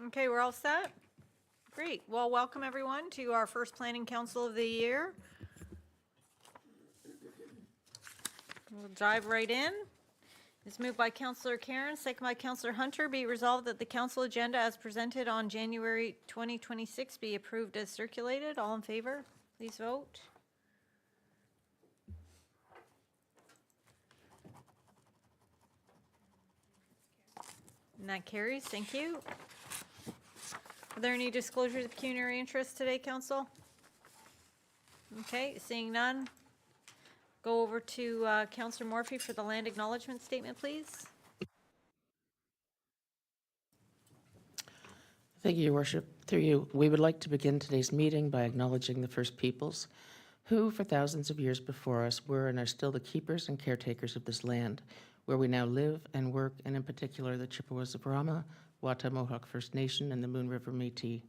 Okay, we're all set? Great. Well, welcome everyone to our first Planning Council of the year. We'll dive right in. It's moved by Councillor Karen, second by Councillor Hunter. Be it resolved that the council agenda as presented on January 2026 be approved as circulated. All in favor, please vote. And that carries. Thank you. Are there any disclosures of pecuniary interest today, council? Okay, seeing none. Go over to Councillor Morphy for the land acknowledgement statement, please. Thank you, Your Worship. Through you, we would like to begin today's meeting by acknowledging the First Peoples, who for thousands of years before us were and are still the keepers and caretakers of this land, where we now live and work, and in particular the Chippewas of Brahma, Wata Mohawk First Nation, and the Moon River Métis.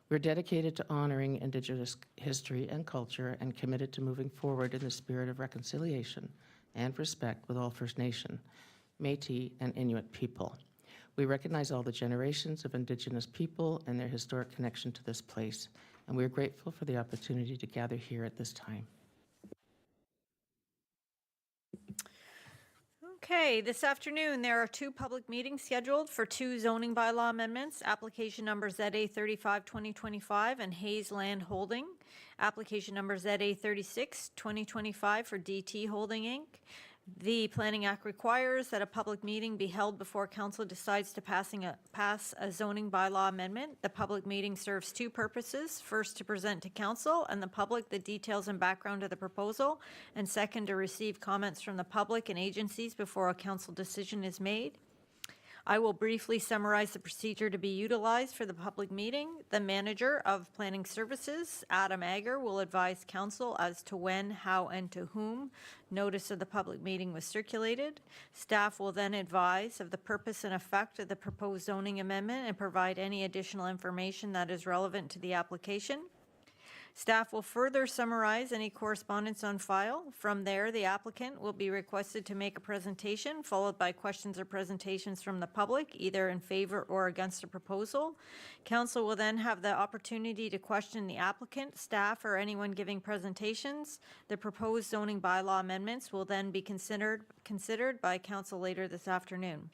We're dedicated to honoring Indigenous history and culture and committed to moving forward in the spirit of reconciliation and respect with all First Nation, Métis, and Inuit people. We recognize all the generations of Indigenous people and their historic connection to this place, and we are grateful for the opportunity to gather here at this time. Okay, this afternoon, there are two public meetings scheduled for two zoning bylaw amendments, application number ZA 35-2025 and Hayes Land Holding, application number ZA 36-2025 for DT Holding, Inc. The Planning Act requires that a public meeting be held before council decides to pass a zoning bylaw amendment. The public meeting serves two purposes. First, to present to council and the public the details and background of the proposal, and second, to receive comments from the public and agencies before a council decision is made. I will briefly summarize the procedure to be utilized for the public meeting. The manager of planning services, Adam Ager, will advise council as to when, how, and to whom notice of the public meeting was circulated. Staff will then advise of the purpose and effect of the proposed zoning amendment and provide any additional information that is relevant to the application. Staff will further summarize any correspondence on file. From there, the applicant will be requested to make a presentation, followed by questions or presentations from the public, either in favor or against the proposal. Council will then have the opportunity to question the applicant, staff, or anyone giving presentations. The proposed zoning bylaw amendments will then be considered by council later this afternoon.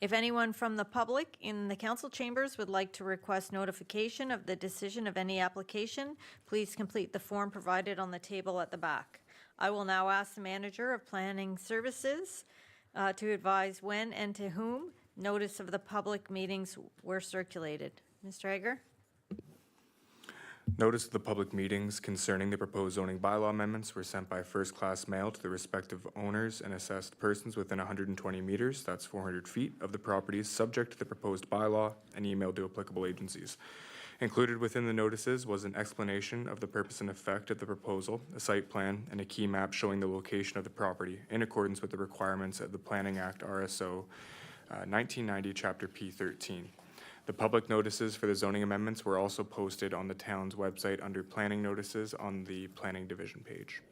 If anyone from the public in the council chambers would like to request notification of the decision of any application, please complete the form provided on the table at the back. I will now ask the manager of planning services to advise when and to whom notice of the public meetings were circulated. Mr. Ager? Notice of the public meetings concerning the proposed zoning bylaw amendments were sent by first-class mail to the respective owners and assessed persons within 120 meters, that's 400 feet, of the properties subject to the proposed bylaw, and emailed to applicable agencies. Included within the notices was an explanation of the purpose and effect of the proposal, a site plan, and a key map showing the location of the property in accordance with the requirements of the Planning Act RSO 1990, Chapter P13. The public notices for the zoning amendments were also posted on the town's website under planning notices on the planning division page.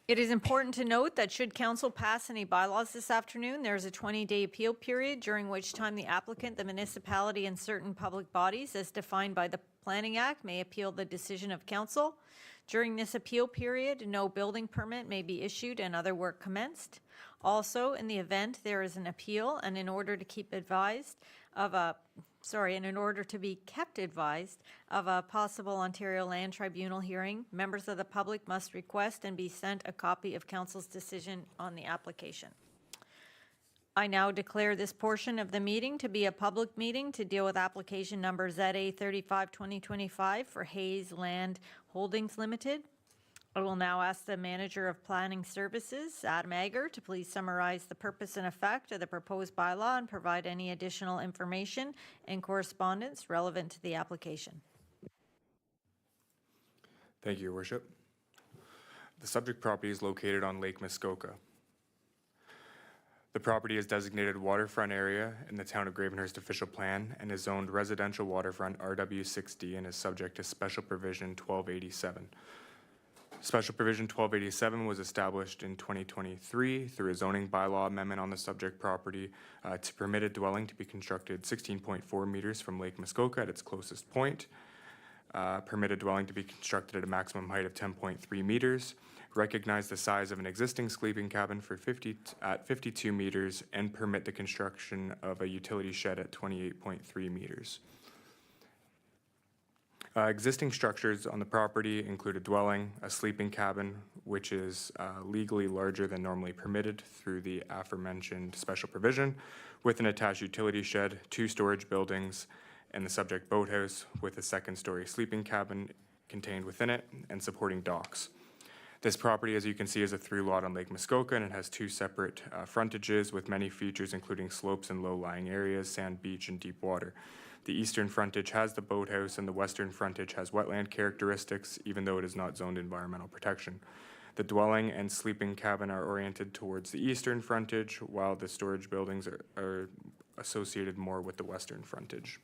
It is important to note that should council pass any bylaws this afternoon, there is a 20-day appeal period during which time the applicant, the municipality, and certain public bodies, as defined by the Planning Act, may appeal the decision of council. During this appeal period, no building permit may be issued and other work commenced. Also, in the event there is an appeal, and in order to keep advised of a and in order to be kept advised of a possible Ontario Land Tribunal hearing, members of the public must request and be sent a copy of council's decision on the application. I now declare this portion of the meeting to be a public meeting to deal with application number ZA 35-2025 for Hayes Land Holdings Limited. I will now ask the manager of planning services, Adam Ager, to please summarize the purpose and effect of the proposed bylaw and provide any additional information and correspondence relevant to the application. Thank you, Your Worship. The subject property is located on Lake Muskoka. The property is designated waterfront area in the Town of Gravenhurst official plan and is zoned residential waterfront RW6D and is subject to special provision 1287. Special Provision 1287 was established in 2023 through a zoning bylaw amendment on the subject property to permit a dwelling to be constructed 16.4 meters from Lake Muskoka at its closest point, permit a dwelling to be constructed at a maximum height of 10.3 meters, recognize the size of an existing sleeping cabin at 52 meters, and permit the construction of a utility shed at 28.3 meters. Existing structures on the property include a dwelling, a sleeping cabin, which is legally larger than normally permitted through the aforementioned special provision, with an attached utility shed, 2 storage buildings, and the subject boathouse with a second-story sleeping cabin contained within it and supporting docks. This property, as you can see, is a through lot on Lake Muskoka, and it has 2 separate frontages with many features, including slopes and low-lying areas, sand beach, and deep water. The eastern frontage has the boathouse, and the western frontage has wetland characteristics, even though it is not zoned environmental protection. The dwelling and sleeping cabin are oriented towards the eastern frontage, while the storage buildings are associated more with the western frontage.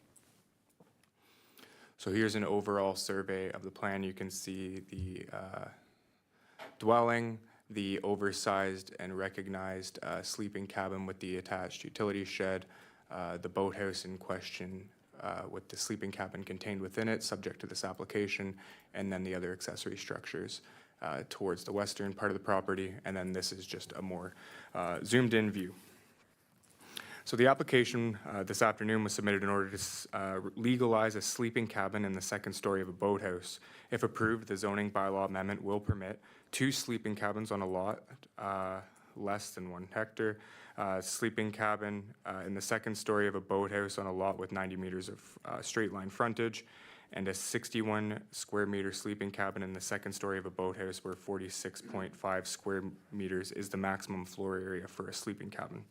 So here's an overall survey of the plan. You can see the dwelling, the oversized and recognized sleeping cabin with the attached utility shed, the boathouse in question with the sleeping cabin contained within it, subject to this application, and then the other accessory structures towards the western part of the property, and then this is just a more zoomed-in view. So the application this afternoon was submitted in order to legalize a sleeping cabin in the second story of a boathouse. If approved, the zoning bylaw amendment will permit 2 sleeping cabins on a lot less than 1 hectare, sleeping cabin in the second story of a boathouse on a lot with 90 meters of straight line frontage, and a 61 square meter sleeping cabin in the second story of a boathouse where 46.5 square meters is the maximum floor area for a sleeping cabin.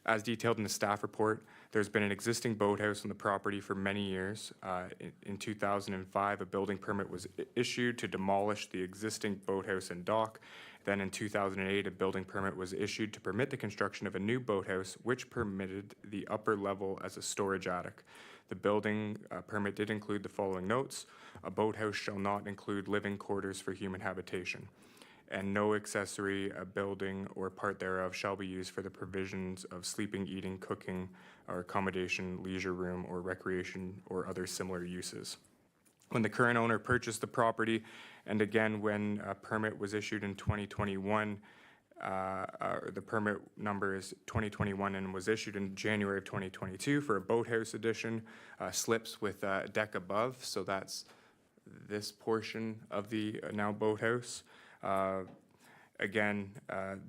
As detailed in the staff report, there's been an existing boathouse on the property for many years. In 2005, a building permit was issued to demolish the existing boathouse and dock. Then in 2008, a building permit was issued to permit the construction of a new boathouse, which permitted the upper level as a storage attic. The building permit did include the following notes: a boathouse shall not include living quarters for human habitation, and no accessory building or part thereof shall be used for the provisions of sleeping, eating, cooking, or accommodation, leisure room, or recreation, or other similar uses. When the current owner purchased the property, and again when a permit was issued in 2021, the permit number is 2021 and was issued in January of 2022 for a boathouse addition, slips with a deck above, so that's this portion of the now boathouse. Again,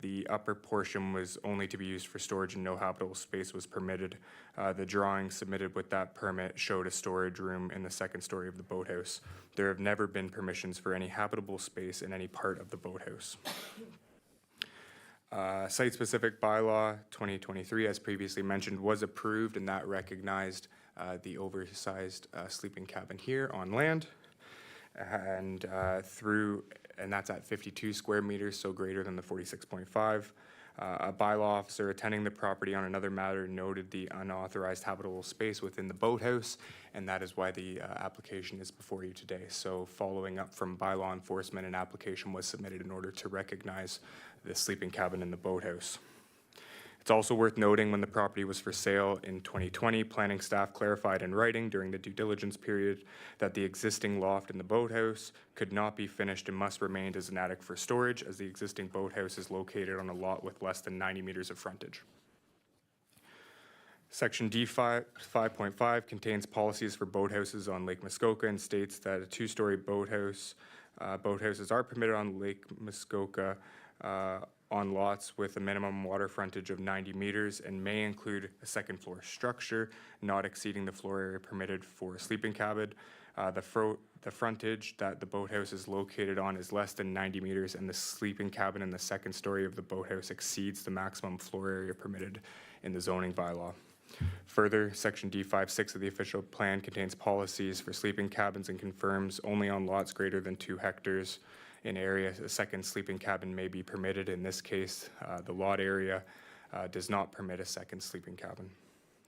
the upper portion was only to be used for storage and no habitable space was permitted. The drawing submitted with that permit showed a storage room in the second story of the boathouse. There have never been permissions for any habitable space in any part of the boathouse. Site-specific bylaw 2023, as previously mentioned, was approved, and that recognized the oversized sleeping cabin here on land. And that's at 52 square meters, so greater than the 46.5. A bylaw officer attending the property on another matter noted the unauthorized habitable space within the boathouse, and that is why the application is before you today. So following up from bylaw enforcement, an application was submitted in order to recognize the sleeping cabin in the boathouse. It's also worth noting when the property was for sale in 2020, planning staff clarified in writing during the due diligence period that the existing loft in the boathouse could not be finished and must remain as an attic for storage, as the existing boathouse is located on a lot with less than 90 meters of frontage. Section D5.5 contains policies for boathouses on Lake Muskoka and states that a 2-story boathouses are permitted on Lake Muskoka on lots with a minimum water frontage of 90 meters and may include a second floor structure not exceeding the floor area permitted for a sleeping cabin. The frontage that the boathouse is located on is less than 90 meters, and the sleeping cabin in the second story of the boathouse exceeds the maximum floor area permitted in the zoning bylaw. Further, Section D5.6 of the official plan contains policies for sleeping cabins and confirms only on lots greater than 2 hectares in area a second sleeping cabin may be permitted. In this case, the lot area does not permit a second sleeping cabin.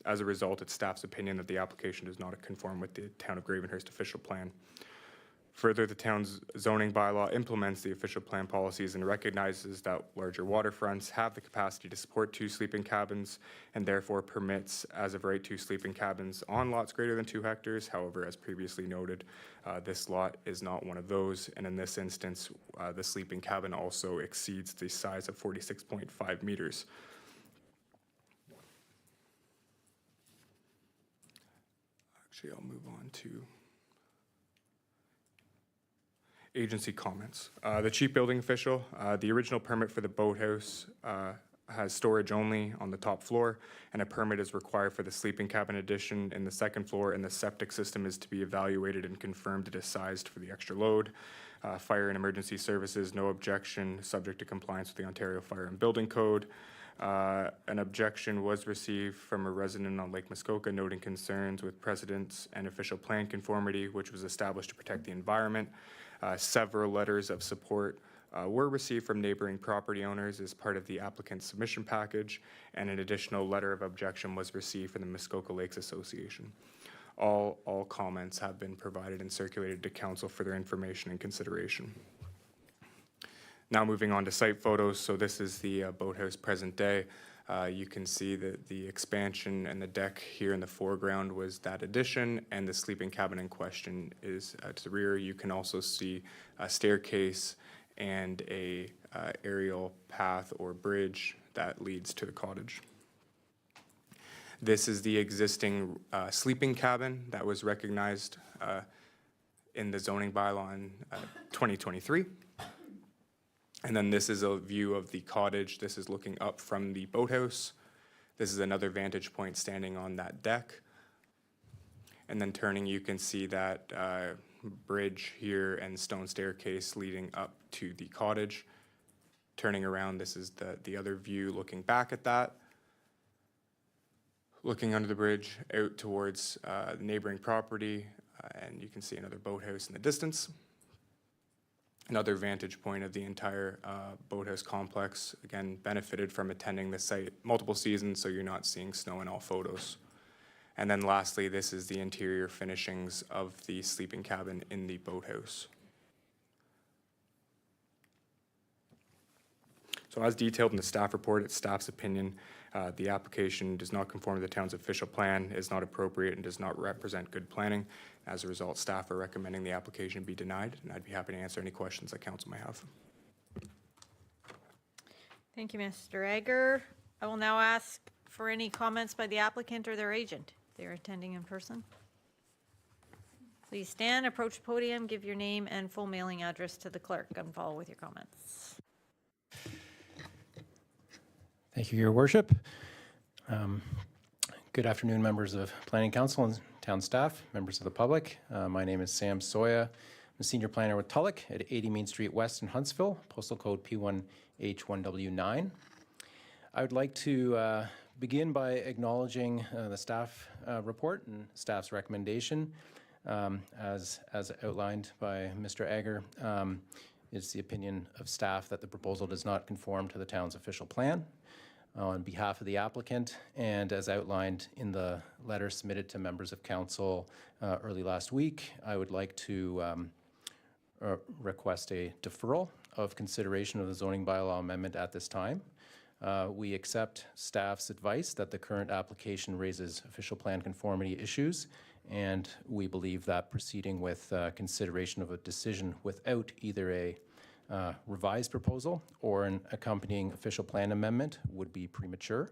As a result, it's staff's opinion that the application does not conform with the Town of Gravenhurst official plan. Further, the town's zoning bylaw implements the official plan policies and recognizes that larger waterfronts have the capacity to support 2 sleeping cabins and therefore permits as of right 2 sleeping cabins on lots greater than 2 hectares. However, as previously noted, this lot is not one of those, and in this instance, the sleeping cabin also exceeds the size of 46.5 meters. Actually, I'll move on to agency comments. The chief building official, the original permit for the boathouse has storage only on the top floor, and a permit is required for the sleeping cabin addition in the second floor, and the septic system is to be evaluated and confirmed it is sized for the extra load. Fire and emergency services, no objection, subject to compliance with the Ontario Fire and Building Code. An objection was received from a resident on Lake Muskoka noting concerns with precedents and official plan conformity, which was established to protect the environment. Several letters of support were received from neighboring property owners as part of the applicant's submission package, and an additional letter of objection was received from the Muskoka Lakes Association. All comments have been provided and circulated to council for their information and consideration. Now moving on to site photos. So this is the boathouse present day. You can see that the expansion and the deck here in the foreground was that addition, and the sleeping cabin in question is to the rear. You can also see a staircase and a aerial path or bridge that leads to the cottage. This is the existing sleeping cabin that was recognized in the zoning bylaw in 2023. And then this is a view of the cottage. This is looking up from the boathouse. This is another vantage point standing on that deck. And then turning, you can see that bridge here and stone staircase leading up to the cottage. Turning around, this is the other view looking back at that. Looking under the bridge out towards the neighboring property, and you can see another boathouse in the distance. Another vantage point of the entire boathouse complex, again, benefited from attending the site multiple seasons, so you're not seeing snow in all photos. And then lastly, this is the interior finishings of the sleeping cabin in the boathouse. So as detailed in the staff report, it's staff's opinion, the application does not conform to the town's official plan, is not appropriate, and does not represent good planning. As a result, staff are recommending the application be denied, and I'd be happy to answer any questions that council may have. Thank you, Mr. Egger. I will now ask for any comments by the applicant or their agent. They're attending in person. Please stand, approach the podium, give your name and full mailing address to the clerk, and follow with your comments. Thank you, Your Worship. Good afternoon, members of Planning Council and town staff, members of the public. My name is Sam Soya. I'm a senior planner with Tulloch at 80 Main Street West in Huntsville, postal code P1H1W9. I would like to begin by acknowledging the staff report and staff's recommendation. As outlined by Mr. Egger, it's the opinion of staff that the proposal does not conform to the town's official plan. On behalf of the applicant, and as outlined in the letter submitted to members of council early last week, I would like to request a deferral of consideration of the zoning bylaw amendment at this time. We accept staff's advice that the current application raises official plan conformity issues, and we believe that proceeding with consideration of a decision without either a revised proposal or an accompanying official plan amendment would be premature.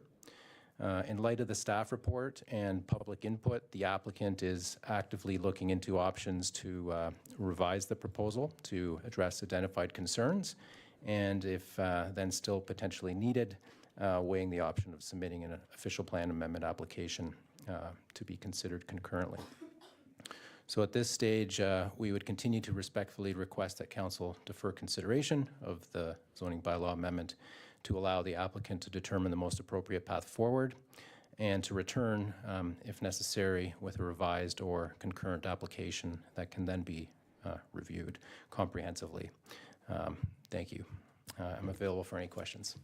In light of the staff report and public input, the applicant is actively looking into options to revise the proposal to address identified concerns, and if then still potentially needed, weighing the option of submitting an official plan amendment application to be considered concurrently. So at this stage, we would continue to respectfully request that council defer consideration of the zoning bylaw amendment to allow the applicant to determine the most appropriate path forward, and to return, if necessary, with a revised or concurrent application that can then be reviewed comprehensively. Thank you. I'm available for any questions.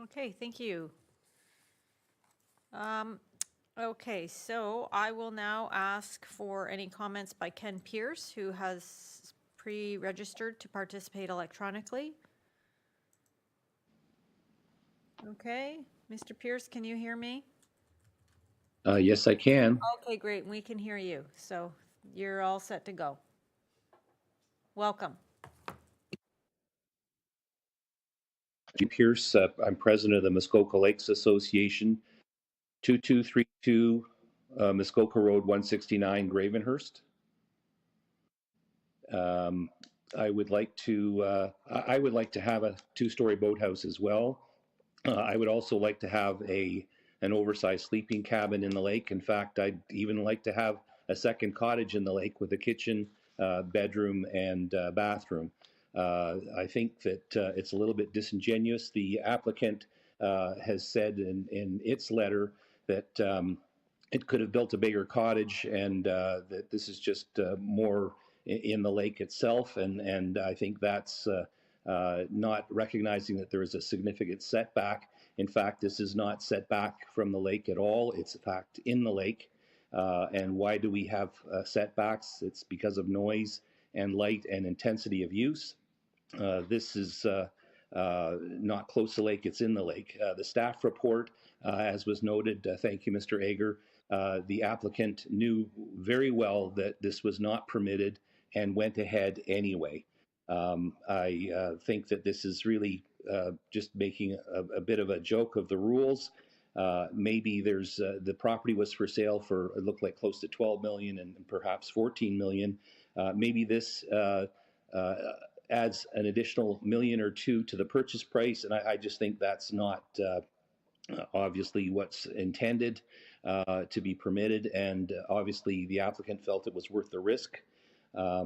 Okay, thank you. Okay, so I will now ask for any comments by Ken Pierce, who has pre-registered to participate electronically. Okay, Mr. Pierce, can you hear me? Yes, I can. Okay, great, we can hear you, so you're all set to go. Welcome. Jim Pierce, I'm president of the Muskoka Lakes Association, 2232 Muskoka Road, 169, Gravenhurst. I would like to have a two-story boathouse as well. I would also like to have an oversized sleeping cabin in the lake. In fact, I'd even like to have a second cottage in the lake with a kitchen, bedroom, and bathroom. I think that it's a little bit disingenuous. The applicant has said in its letter that it could have built a bigger cottage, and that this is just more in the lake itself. And I think that's not recognizing that there is a significant setback. In fact, this is not set back from the lake at all. It's in fact in the lake. And why do we have setbacks? It's because of noise and light and intensity of use. This is not close to the lake, it's in the lake. The staff report, as was noted, thank you, Mr. Ager, the applicant knew very well that this was not permitted and went ahead anyway. I think that this is really just making a bit of a joke of the rules. Maybe there's the property was for sale for, it looked like close to 12 million and perhaps 14 million. Maybe this adds an additional million or two to the purchase price, and I just think that's not obviously what's intended to be permitted, and obviously the applicant felt it was worth the risk. I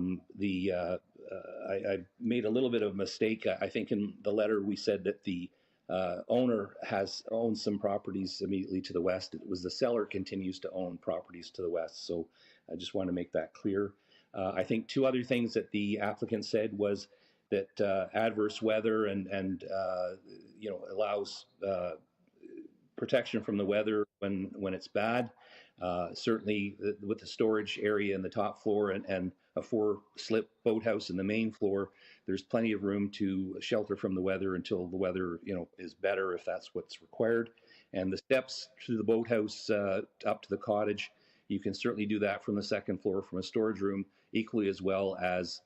made a little bit of a mistake. I think in the letter we said that the owner owns some properties immediately to the west. It was the seller continues to own properties to the west, so I just want to make that clear. I think two other things that the applicant said was that adverse weather and allows protection from the weather when it's bad. Certainly with the storage area in the top floor and a 4-slip boathouse in the main floor, there's plenty of room to shelter from the weather until the weather is better, if that's what's required. And the steps to the boathouse up to the cottage, you can certainly do that from the second floor from a storage room, equally as well as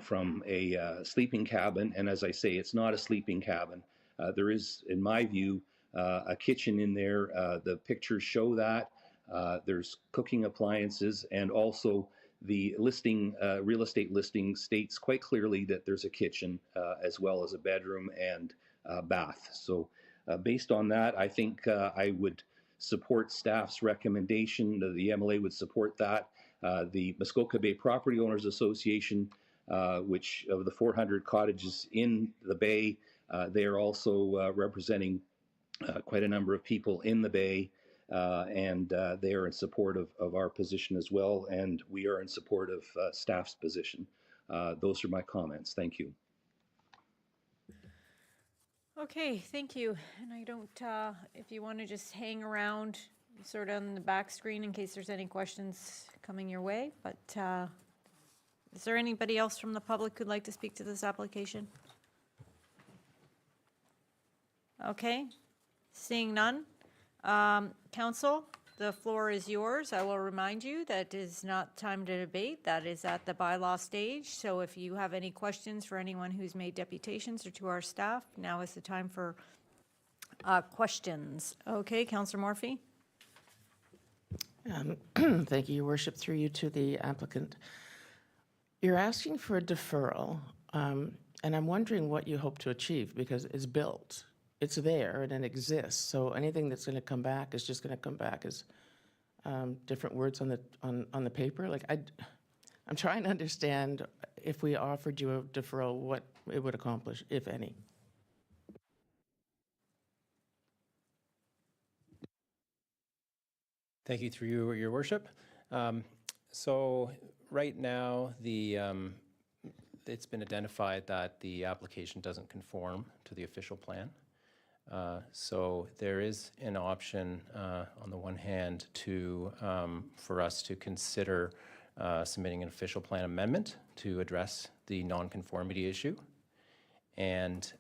from a sleeping cabin. And as I say, it's not a sleeping cabin. There is, in my view, a kitchen in there. The pictures show that. There's cooking appliances, and also the listing, real estate listing states quite clearly that there's a kitchen as well as a bedroom and bath. So based on that, I think I would support staff's recommendation. The MLA would support that. The Muskoka Bay Property Owners Association, which of the 400 cottages in the bay, they are also representing quite a number of people in the bay, and they are in support of our position as well, and we are in support of staff's position. Those are my comments. Thank you. Okay, thank you. And I don't, if you want to just hang around sort of on the back screen in case there's any questions coming your way, but is there anybody else from the public who'd like to speak to this application? Okay, seeing none. Council, the floor is yours. I will remind you that is not time to debate. That is at the bylaw stage. So if you have any questions for anyone who's made deputations or to our staff, now is the time for questions. Okay, Councillor Morphy? Thank you, Your Worship, through you to the applicant. You're asking for a deferral, and I'm wondering what you hope to achieve, because it's built. It's there and it exists. So anything that's going to come back is just going to come back as different words on the paper. Like I'm trying to understand, if we offered you a deferral, what it would accomplish, if any. Thank you, through you, Your Worship. So right now, it's been identified that the application doesn't conform to the official plan. So there is an option, on the one hand, for us to consider submitting an official plan amendment to address the nonconformity issue. And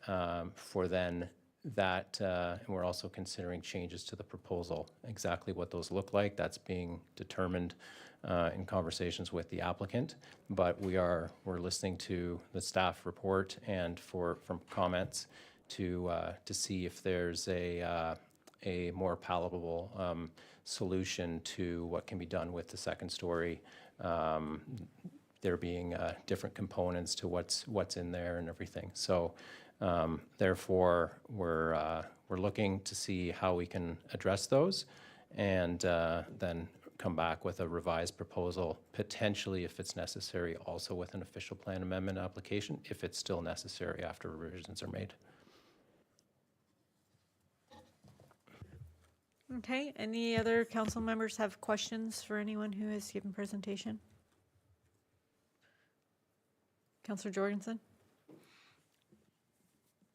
for then that, and we're also considering changes to the proposal. Exactly what those look like, that's being determined in conversations with the applicant. But we're listening to the staff report and from comments to see if there's a more palatable solution to what can be done with the second story. There being different components to what's in there and everything. So therefore, we're looking to see how we can address those, and then come back with a revised proposal, potentially, if it's necessary, also with an official plan amendment application, if it's still necessary after revisions are made. Okay, any other council members have questions for anyone who has given presentation? Councillor Jorgensen?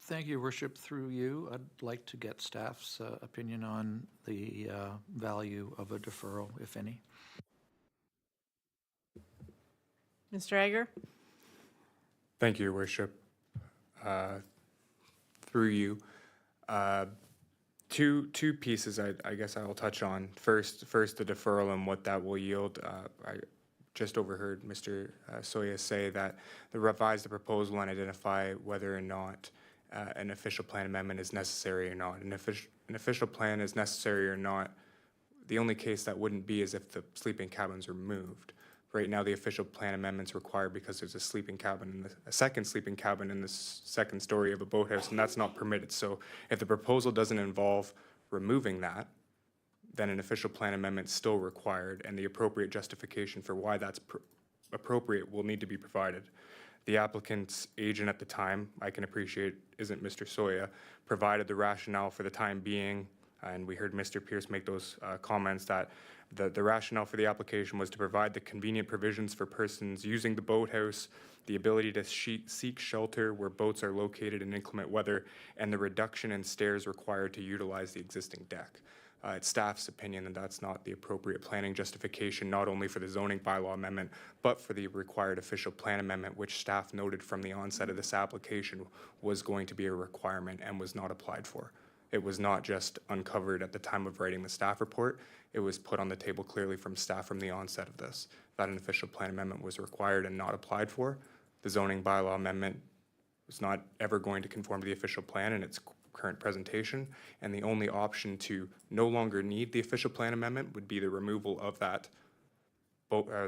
Thank you, Your Worship. Through you, I'd like to get staff's opinion on the value of a deferral, if any. Mr. Egger? Thank you, Your Worship. Through you, two pieces I guess I will touch on. First, the deferral and what that will yield. I just overheard Mr. Soya say that the revise the proposal and identify whether or not an official plan amendment is necessary or not. An official plan is necessary or not. The only case that wouldn't be is if the sleeping cabins were moved. Right now, the official plan amendment's required because there's a sleeping cabin, a second sleeping cabin in the second story of a boathouse, and that's not permitted. So if the proposal doesn't involve removing that, then an official plan amendment is still required, and the appropriate justification for why that's appropriate will need to be provided. The applicant's agent at the time, I can appreciate, isn't Mr. Soya, provided the rationale for the time being, and we heard Mr. Pierce make those comments that the rationale for the application was to provide the convenient provisions for persons using the boathouse, the ability to seek shelter where boats are located in inclement weather, and the reduction in stairs required to utilize the existing deck. It's staff's opinion that that's not the appropriate planning justification, not only for the zoning bylaw amendment, but for the required official plan amendment, which staff noted from the onset of this application was going to be a requirement and was not applied for. It was not just uncovered at the time of writing the staff report. It was put on the table clearly from staff from the onset of this, that an official plan amendment was required and not applied for. The zoning bylaw amendment was not ever going to conform to the official plan in its current presentation, and the only option to no longer need the official plan amendment would be the removal of that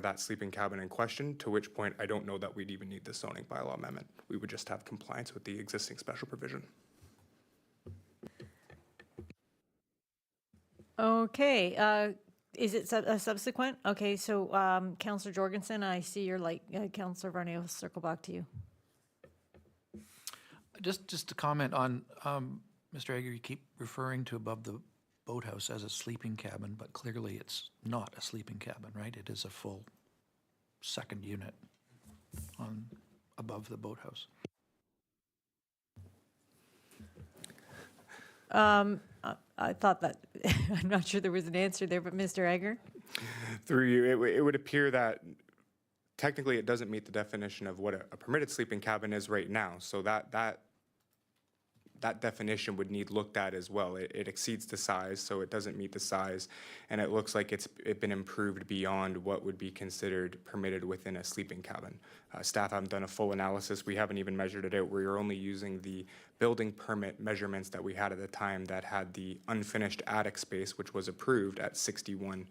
that sleeping cabin in question, to which point I don't know that we'd even need the zoning bylaw amendment. We would just have compliance with the existing special provision. Okay, is it a subsequent? Okay, so Councillor Jorgensen, I see your light. Councillor Varney, will circle back to you. Just to comment on, Mr. Egger, you keep referring to above the boathouse as a sleeping cabin, but clearly it's not a sleeping cabin, right? It is a full second unit on above the boathouse. I thought that, I'm not sure there was an answer there, but Mr. Egger? Through you, it would appear that technically it doesn't meet the definition of what a permitted sleeping cabin is right now. So that definition would need looked at as well. It exceeds the size, so it doesn't meet the size, and it looks like it's been improved beyond what would be considered permitted within a sleeping cabin. Staff haven't done a full analysis. We haven't even measured it out. We're only using the building permit measurements that we had at the time that had the unfinished attic space, which was approved at 61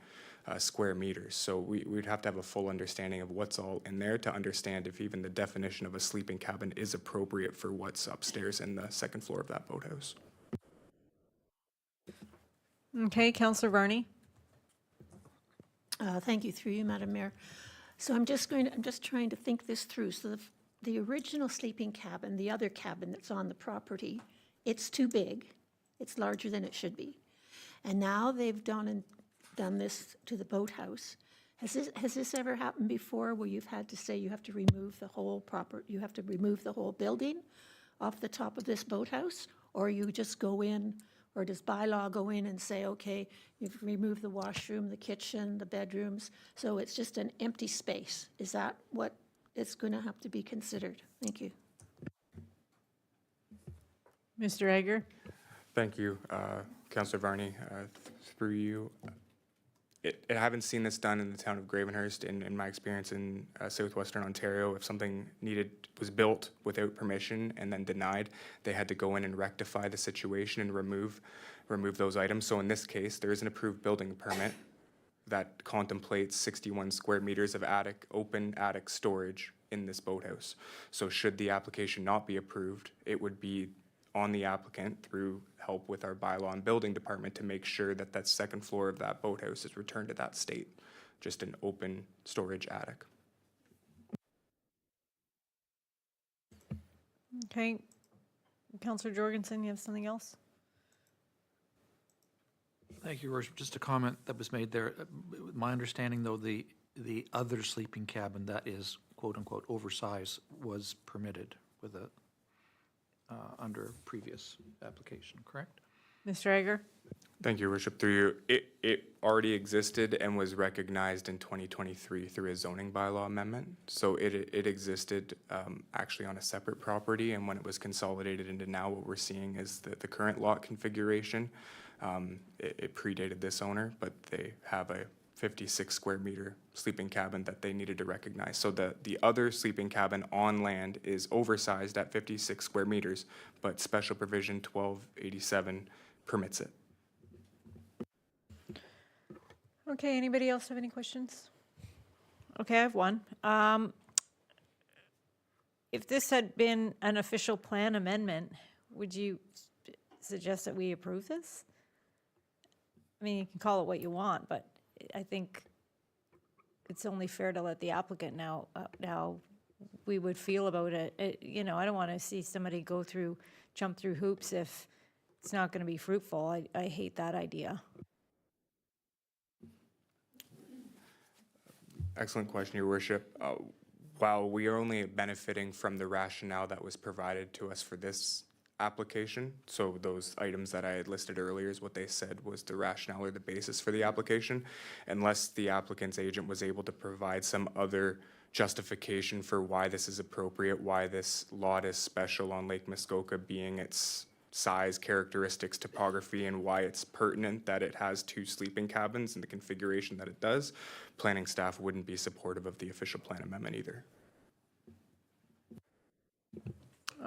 square meters. So we'd have to have a full understanding of what's all in there to understand if even the definition of a sleeping cabin is appropriate for what's upstairs in the second floor of that boathouse. Okay, Councillor Varney? Thank you, through you, Madam Mayor. So I'm just trying to think this through. So the original sleeping cabin, the other cabin that's on the property, it's too big. It's larger than it should be. And now they've done this to the boathouse. Has this ever happened before, where you've had to say you have to remove the whole building off the top of this boathouse? Or you just go in, or does bylaw go in and say, okay, you've removed the washroom, the kitchen, the bedrooms, so it's just an empty space? Is that what is going to have to be considered? Thank you. Mr. Egger? Thank you, Councillor Varney, through you. I haven't seen this done in the town of Gravenhurst. In my experience in southwestern Ontario, if something was built without permission and then denied, they had to go in and rectify the situation and remove those items. So in this case, there is an approved building permit that contemplates 61 square meters of open attic storage in this boathouse. So should the application not be approved, it would be on the applicant through help with our bylaw and building department to make sure that that second floor of that boathouse is returned to that state, just an open storage attic. Okay. Councillor Jorgensen, you have something else? Thank you, Your Worship. Just a comment that was made there. My understanding, though, the other sleeping cabin that is quote-unquote oversized was permitted with a, under previous application, correct? Mr. Egger? Thank you, Your Worship. Through you, it already existed and was recognized in 2023 through a zoning bylaw amendment. So it existed actually on a separate property, and when it was consolidated into now what we're seeing is the current lot configuration. It predated this owner, but they have a 56 square meter sleeping cabin that they needed to recognize. So the other sleeping cabin on land is oversized at 56 square meters, but special provision 1287 permits it. Okay, anybody else have any questions? Okay, I have one. If this had been an official plan amendment, would you suggest that we approve this? I mean, you can call it what you want, but I think it's only fair to let the applicant know how we would feel about it. You know, I don't want to see somebody jump through hoops if it's not going to be fruitful. I hate that idea. Excellent question, Your Worship. While we are only benefiting from the rationale that was provided to us for this application, so those items that I had listed earlier is what they said was the rationale or the basis for the application, unless the applicant's agent was able to provide some other justification for why this is appropriate, why this lot is special on Lake Muskoka, being its size, characteristics, topography, and why it's pertinent that it has 2 sleeping cabins in the configuration that it does, planning staff wouldn't be supportive of the official plan amendment either.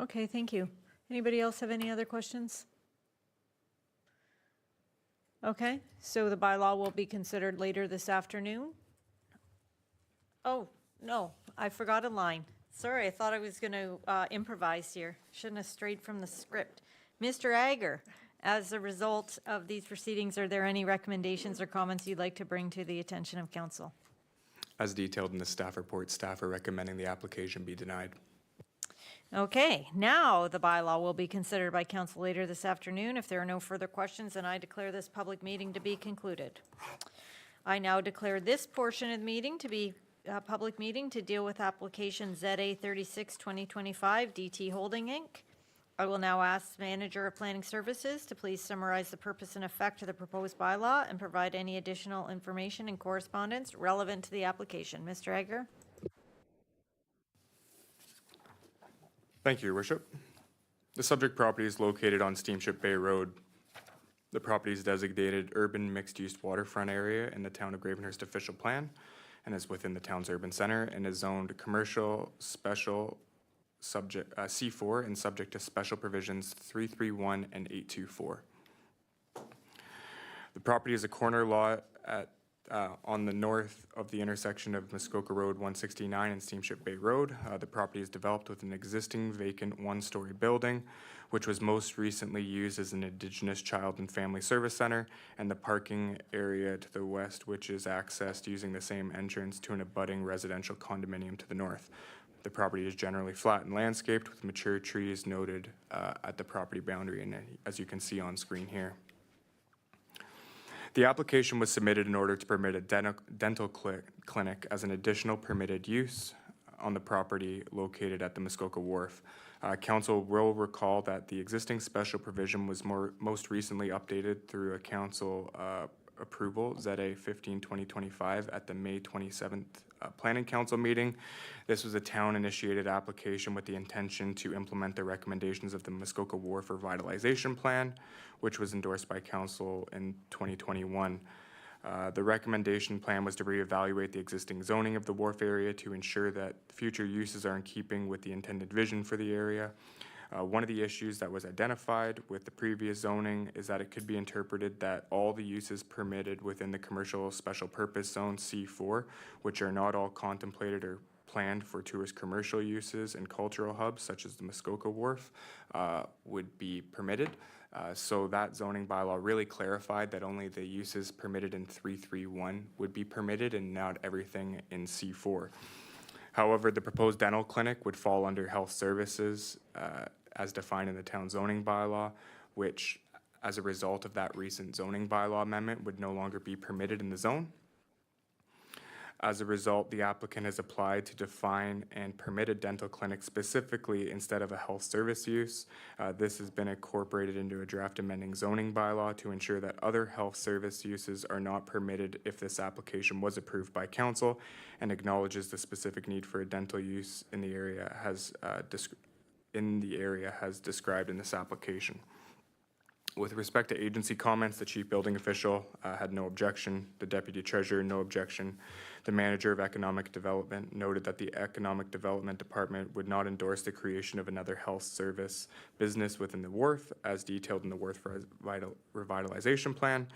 Okay, thank you. Anybody else have any other questions? Okay, so the bylaw will be considered later this afternoon. Oh, no, I forgot a line. Sorry, I thought I was going to improvise here. Shouldn't have strayed from the script. Mr. Agger, as a result of these proceedings, are there any recommendations or comments you'd like to bring to the attention of council? As detailed in the staff report, staff are recommending the application be denied. Okay, now the bylaw will be considered by council later this afternoon. If there are no further questions, then I declare this public meeting to be concluded. I now declare this portion of the meeting to be a public meeting to deal with application ZA 36 2025 DT Holding Inc. I will now ask Manager of Planning Services to please summarize the purpose and effect of the proposed bylaw and provide any additional information and correspondence relevant to the application. Mr. Egger? Thank you, Your Worship. The subject property is located on Steamship Bay Road. The property is designated urban mixed-use waterfront area in the town of Gravenhurst official plan and is within the town's urban center and is zoned commercial special subject C4 and subject to special provisions 331 and 824. The property is a corner lot at on the north of the intersection of Muskoka Road 169 and Steamship Bay Road. The property is developed with an existing vacant 1-story building, which was most recently used as an Indigenous Child and Family Service Center, and the parking area to the west, which is accessed using the same entrance to an abutting residential condominium to the north. The property is generally flat and landscaped with mature trees noted at the property boundary, and as you can see on screen here. The application was submitted in order to permit a dental clinic as an additional permitted use on the property located at the Muskoka Wharf. Council will recall that the existing special provision was most recently updated through a council approval, ZA 15-2025, at the May 27th Planning Council meeting. This was a town-initiated application with the intention to implement the recommendations of the Muskoka Wharf Revitalization Plan, which was endorsed by Council in 2021. The recommendation plan was to reevaluate the existing zoning of the wharf area to ensure that future uses are in keeping with the intended vision for the area. One of the issues that was identified with the previous zoning is that it could be interpreted that all the uses permitted within the commercial special purpose zone C4, which are not all contemplated or planned for tourist commercial uses and cultural hubs such as the Muskoka Wharf, would be permitted. So that zoning bylaw really clarified that only the uses permitted in 331 would be permitted and not everything in C4. However, the proposed dental clinic would fall under health services as defined in the town zoning bylaw, which, as a result of that recent zoning bylaw amendment, would no longer be permitted in the zone. As a result, the applicant has applied to define and permit a dental clinic specifically instead of a health service use. This has been incorporated into a draft amending zoning bylaw to ensure that other health service uses are not permitted if this application was approved by council, and acknowledges the specific need for a dental use in the area has described in this application. With respect to agency comments, the chief building official had no objection. The deputy treasurer, no objection. The manager of economic development noted that the economic development department would not endorse the creation of another health service business within the wharf, as detailed in the wharf revitalization plan.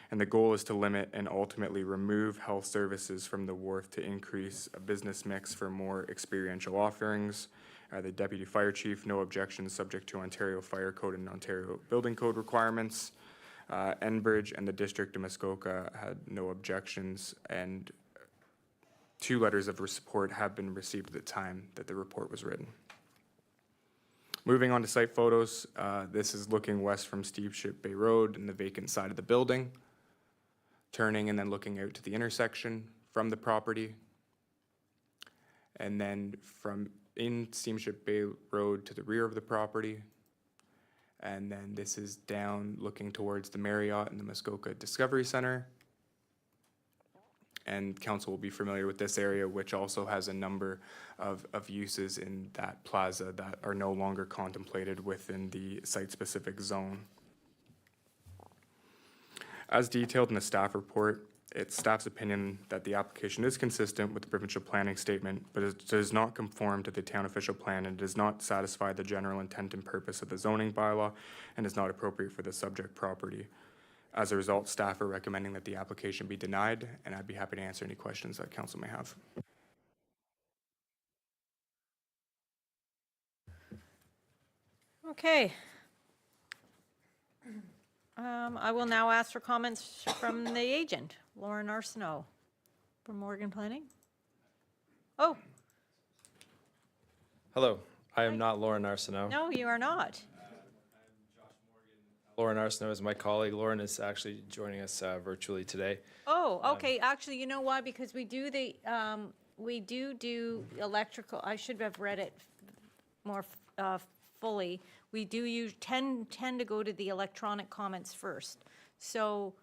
And the goal is to limit and ultimately remove health services from the wharf to increase a business mix for more experiential offerings. The deputy fire chief, no objections, subject to Ontario Fire Code and Ontario Building Code requirements. Enbridge and the District of Muskoka had no objections, and 2 letters of support have been received at the time that the report was written. Moving on to site photos, this is looking west from Steamship Bay Road and the vacant side of the building, turning and then looking out to the intersection from the property, and then from in Steamship Bay Road to the rear of the property. And then this is down looking towards the Marriott and the Muskoka Discovery Center. And council will be familiar with this area, which also has a number of uses in that plaza that are no longer contemplated within the site-specific zone. As detailed in the staff report, it's staff's opinion that the application is consistent with the provincial planning statement, but it does not conform to the town official plan and does not satisfy the general intent and purpose of the zoning bylaw and is not appropriate for the subject property. As a result, staff are recommending that the application be denied, and I'd be happy to answer any questions that council may have. Okay. I will now ask for comments from the agent, Lauren Arsenault, from Morgan Planning. Oh, Hello, I am not Lauren Arsenault. no, you are not. Lauren Arsenault is my colleague. Lauren is actually joining us virtually today. Oh, okay, actually, you know why? Because we do we do electrical, I should have read it more fully. We do tend to go to the electronic comments first, so.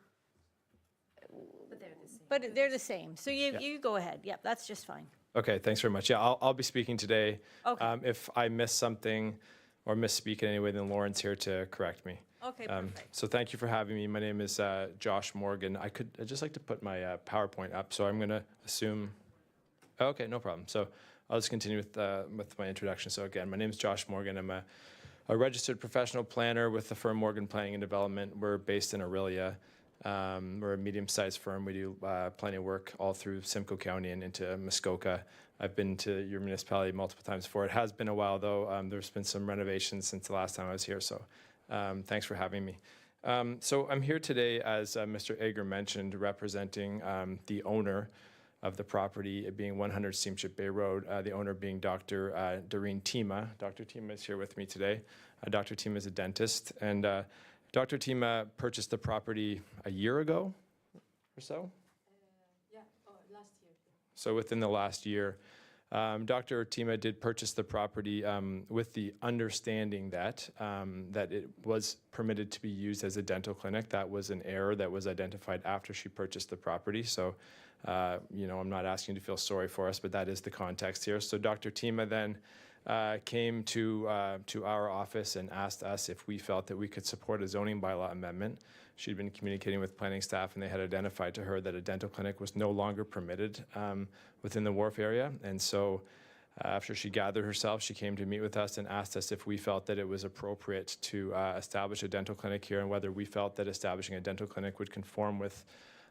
But they're the same, so you go ahead, yep, that's just fine. Okay, thanks very much. Yeah, I'll be speaking today. Okay. If I miss something or misspeak in any way, then Lauren's here to correct me. Okay, perfect. So thank you for having me. My name is Josh Morgan. I'd just like to put my PowerPoint up, so I'm going to assume. Oh, okay, no problem. So I'll just continue with my introduction. So again, my name is Josh Morgan. I'm a registered professional planner with the firm Morgan Planning and Development. We're based in Orillia. We're a medium-sized firm. We do plenty of work all through Simcoe County and into Muskoka. I've been to your municipality multiple times before. It has been a while, though. There's been some renovations since the last time I was here, so thanks for having me. So I'm here today, as Mr. Ager mentioned, representing the owner of the property, it being 100 Steamship Bay Road, the owner being Dr. Doreen Tima. Dr. Tima is here with me today. Dr. Tima is a dentist, and Dr. Tima purchased the property a year ago or so? Last year. So within the last year, Dr. Tima did purchase the property with the understanding that that it was permitted to be used as a dental clinic. That was an error that was identified after she purchased the property. So, I'm not asking you to feel sorry for us, but that is the context here. So Dr. Tima then came to our office and asked us if we felt that we could support a zoning bylaw amendment. She'd been communicating with planning staff, and they had identified to her that a dental clinic was no longer permitted within the wharf area. And so after she gathered herself, she came to meet with us and asked us if we felt that it was appropriate to establish a dental clinic here, and whether we felt that establishing a dental clinic would conform with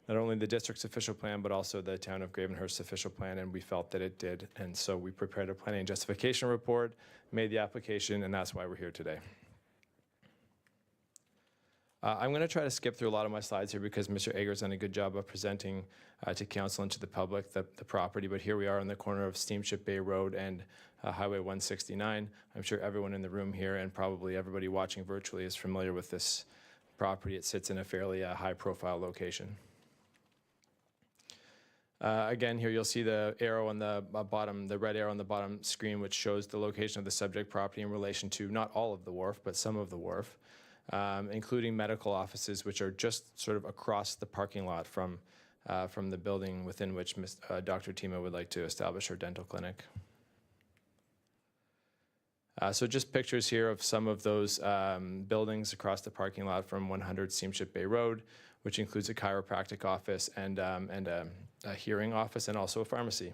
not only the district's official plan, but also the town of Gravenhurst's official plan, and we felt that it did. And so we prepared a planning and justification report, made the application, and that's why we're here today. I'm going to try to skip through a lot of my slides here because Mr. Ager's done a good job of presenting to council and to the public the property, but here we are on the corner of Steamship Bay Road and Highway 169. I'm sure everyone in the room here and probably everybody watching virtually is familiar with this property. It sits in a fairly high-profile location. Again, here you'll see the arrow on the bottom, the red arrow on the bottom screen, which shows the location of the subject property in relation to not all of the wharf, but some of the wharf, including medical offices, which are just sort of across the parking lot from the building within which Dr. Tima would like to establish her dental clinic. So just pictures here of some of those buildings across the parking lot from 100 Steamship Bay Road, which includes a chiropractic office and a hearing office and also a pharmacy.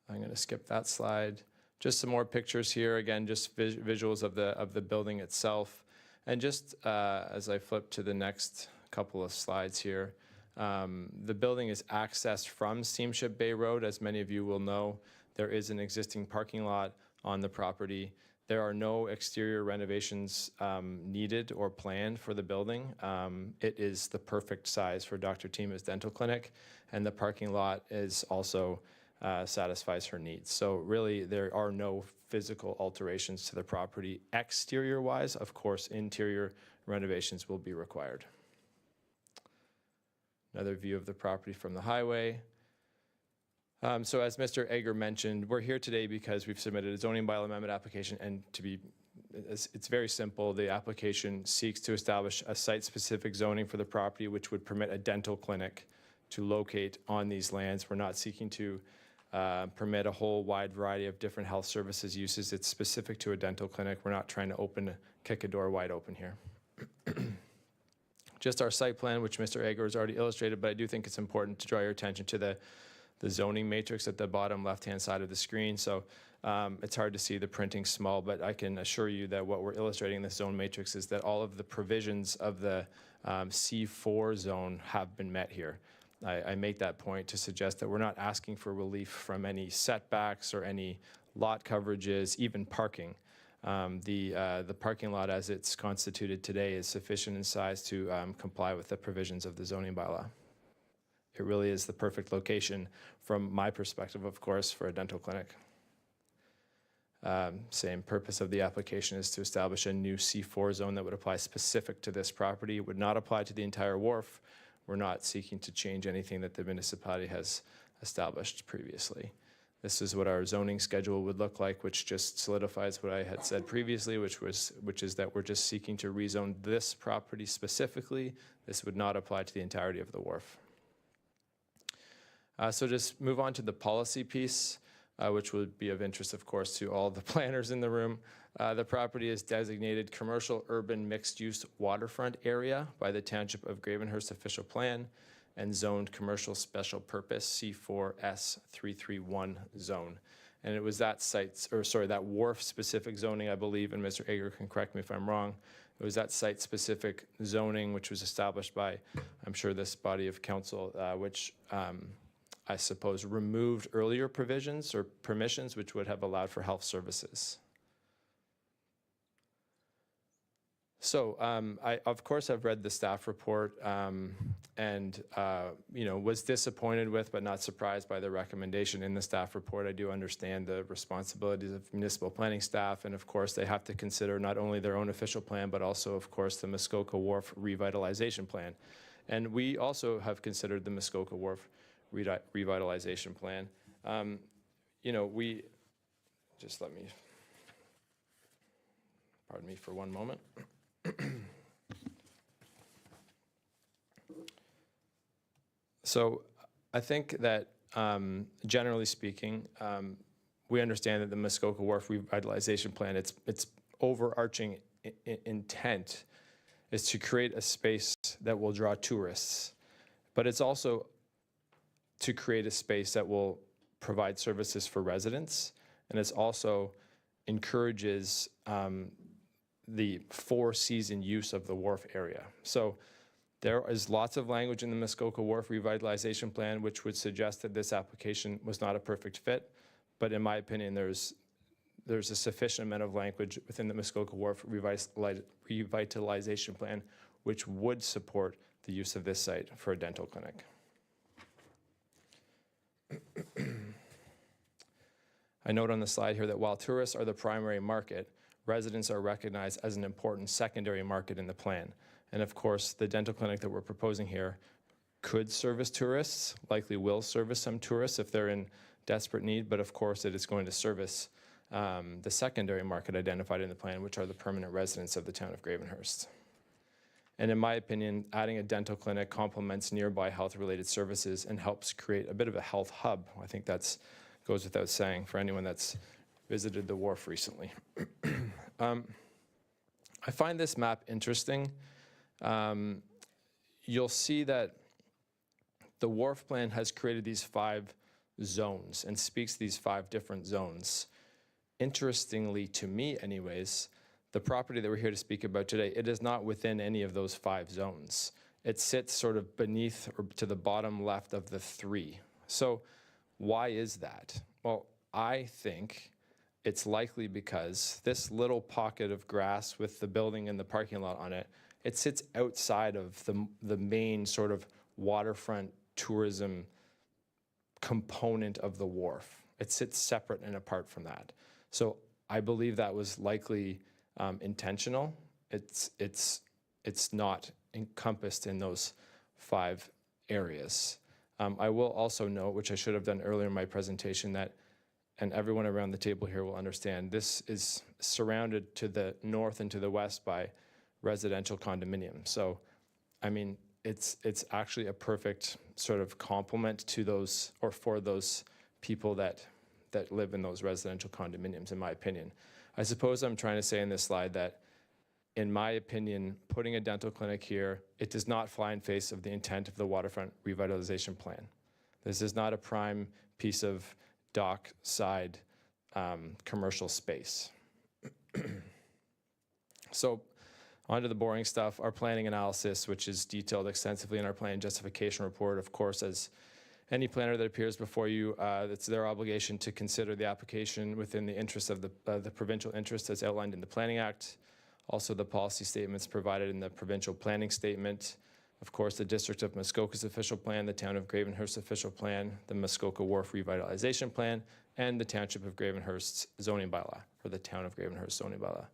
I'm going to skip that slide. Just some more pictures here. Again, just visuals of the building itself. And just as I flip to the next couple of slides here, the building is accessed from Steamship Bay Road. As many of you will know, there is an existing parking lot on the property. There are no exterior renovations needed or planned for the building. It is the perfect size for Dr. Tima's dental clinic, and the parking lot is also satisfies her needs. So really, there are no physical alterations to the property exterior-wise. Of course, interior renovations will be required. Another view of the property from the highway. So as Mr. Ager mentioned, we're here today because we've submitted a zoning bylaw amendment application, and it's very simple. The application seeks to establish a site-specific zoning for the property, which would permit a dental clinic to locate on these lands. We're not seeking to permit a whole wide variety of different health services uses. It's specific to a dental clinic. We're not trying to kick a door wide open here. Just our site plan, which Mr. Ager has already illustrated, but I do think it's important to draw your attention to the zoning matrix at the bottom left-hand side of the screen. So it's hard to see the printing small, but I can assure you that what we're illustrating in the zone matrix is that all of the provisions of the C4 zone have been met here. I make that point to suggest that we're not asking for relief from any setbacks or any lot coverages, even parking. The parking lot as it's constituted today is sufficient in size to comply with the provisions of the zoning bylaw. It really is the perfect location from my perspective, of course, for a dental clinic. Same purpose of the application is to establish a new C4 zone that would apply specific to this property. It would not apply to the entire wharf. We're not seeking to change anything that the municipality has established previously. This is what our zoning schedule would look like, which just solidifies what I had said previously, which is that we're just seeking to rezone this property specifically. This would not apply to the entirety of the wharf. So just move on to the policy piece, which would be of interest, of course, to all the planners in the room. The property is designated commercial urban mixed-use waterfront area by the Township of Gravenhurst official plan and zoned commercial special purpose C4S 331 zone. And it was that that wharf-specific zoning, I believe, and Mr. Ager can correct me if I'm wrong. It was that site-specific zoning which was established by, I'm sure, this body of council, which I suppose removed earlier provisions or permissions which would have allowed for health services. So I, of course, have read the staff report and was disappointed with but not surprised by the recommendation in the staff report. I do understand the responsibilities of municipal planning staff, and of course they have to consider not only their own official plan but also, of course, the Muskoka Wharf revitalization plan. And we also have considered the Muskoka Wharf revitalization plan. You know, just let me, pardon me for one moment. So I think that generally speaking, we understand that the Muskoka Wharf Revitalization Plan, its overarching intent is to create a space that will draw tourists, but it's also to create a space that will provide services for residents, and it's also encourages the four-season use of the wharf area. So there is lots of language in the Muskoka Wharf Revitalization Plan which would suggest that this application was not a perfect fit, but in my opinion, there's a sufficient amount of language within the Muskoka Wharf Revitalization Plan which would support the use of this site for a dental clinic. I note on the slide here that while tourists are the primary market, residents are recognized as an important secondary market in the plan. And of course, the dental clinic that we're proposing here could service tourists, likely will service some tourists if they're in desperate need, but of course it is going to service the secondary market identified in the plan, which are the permanent residents of the town of Gravenhurst. And in my opinion, adding a dental clinic complements nearby health-related services and helps create a bit of a health hub. I think that goes without saying for anyone that's visited the wharf recently. I find this map interesting. You'll see that the wharf plan has created these 5 zones and speaks to these 5 different zones. Interestingly, to me anyways, the property that we're here to speak about today, it is not within any of those 5 zones. It sits sort of beneath or to the bottom left of the 3. So why is that? Well, I think it's likely because this little pocket of grass with the building and the parking lot on it, it sits outside of the main sort of waterfront tourism component of the wharf. It sits separate and apart from that. So I believe that was likely intentional. It's not encompassed in those 5 areas. I will also note, which I should have done earlier in my presentation, that, and everyone around the table here will understand, this is surrounded to the north and to the west by residential condominiums. So, I mean, it's actually a perfect sort of complement to those, or for those people that live in those residential condominiums, in my opinion. I suppose I'm trying to say in this slide that, in my opinion, putting a dental clinic here, it does not fly in face of the intent of the waterfront revitalization plan. This is not a prime piece of dockside commercial space. So on to the boring stuff, our planning analysis, which is detailed extensively in our plan justification report. Of course, as any planner that appears before you, it's their obligation to consider the application within the interest of the provincial interest as outlined in the Planning Act. Also, the policy statements provided in the provincial planning statement. Of course, the District of Muskoka's official plan, the Town of Gravenhurst's official plan, the Muskoka Wharf Revitalization Plan, and the Township of Gravenhurst's zoning bylaw, or the Town of Gravenhurst zoning bylaw.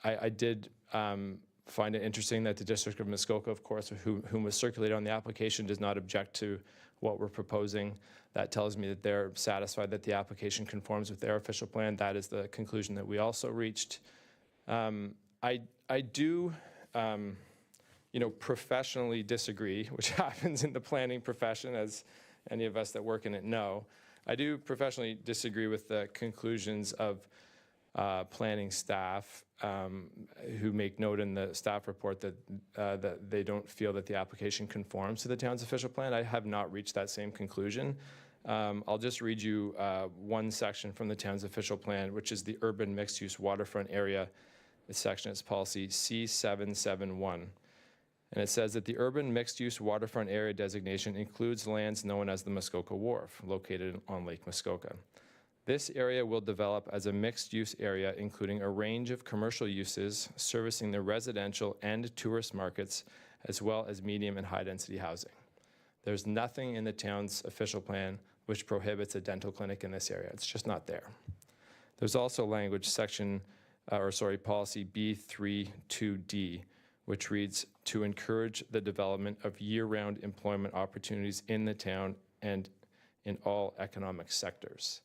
I did find it interesting that the District of Muskoka, of course, whom was circulated on the application, does not object to what we're proposing. That tells me that they're satisfied that the application conforms with their official plan. That is the conclusion that we also reached. I do, professionally disagree, which happens in the planning profession, as any of us that work in it know. I do professionally disagree with the conclusions of planning staff who make note in the staff report that they don't feel that the application conforms to the town's official plan. I have not reached that same conclusion. I'll just read you one section from the town's official plan, which is the urban mixed-use waterfront area. This section is policy C771. And it says that the urban mixed-use waterfront area designation includes lands known as the Muskoka Wharf, located on Lake Muskoka. This area will develop as a mixed-use area, including a range of commercial uses servicing the residential and tourist markets, as well as medium and high-density housing. There's nothing in the town's official plan which prohibits a dental clinic in this area. It's just not there. There's also language policy B32D, which reads, "To encourage the development of year-round employment opportunities in the town and in all economic sectors."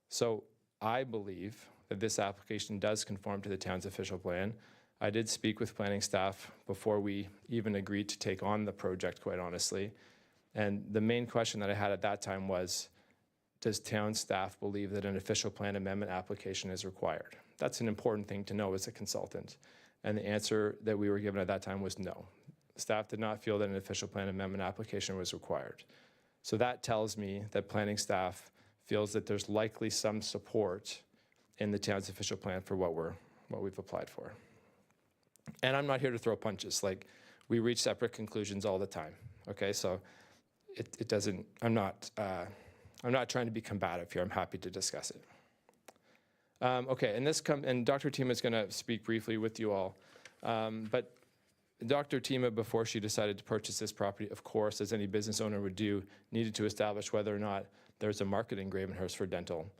So I believe that this application does conform to the town's official plan. I did speak with planning staff before we even agreed to take on the project, quite honestly. And the main question that I had at that time was, does town staff believe that an official plan amendment application is required? That's an important thing to know as a consultant. And the answer that we were given at that time was no. Staff did not feel that an official plan amendment application was required. So that tells me that planning staff feels that there's likely some support in the town's official plan for what we've applied for. And I'm not here to throw punches. Like, we reach separate conclusions all the time. Okay, so it doesn't. I'm not trying to be combative here. I'm happy to discuss it. Okay, and Dr. Tima is going to speak briefly with you all. But Dr. Tima, before she decided to purchase this property, of course, as any business owner would do, needed to establish whether or not there's a market in Gravenhurst for dental.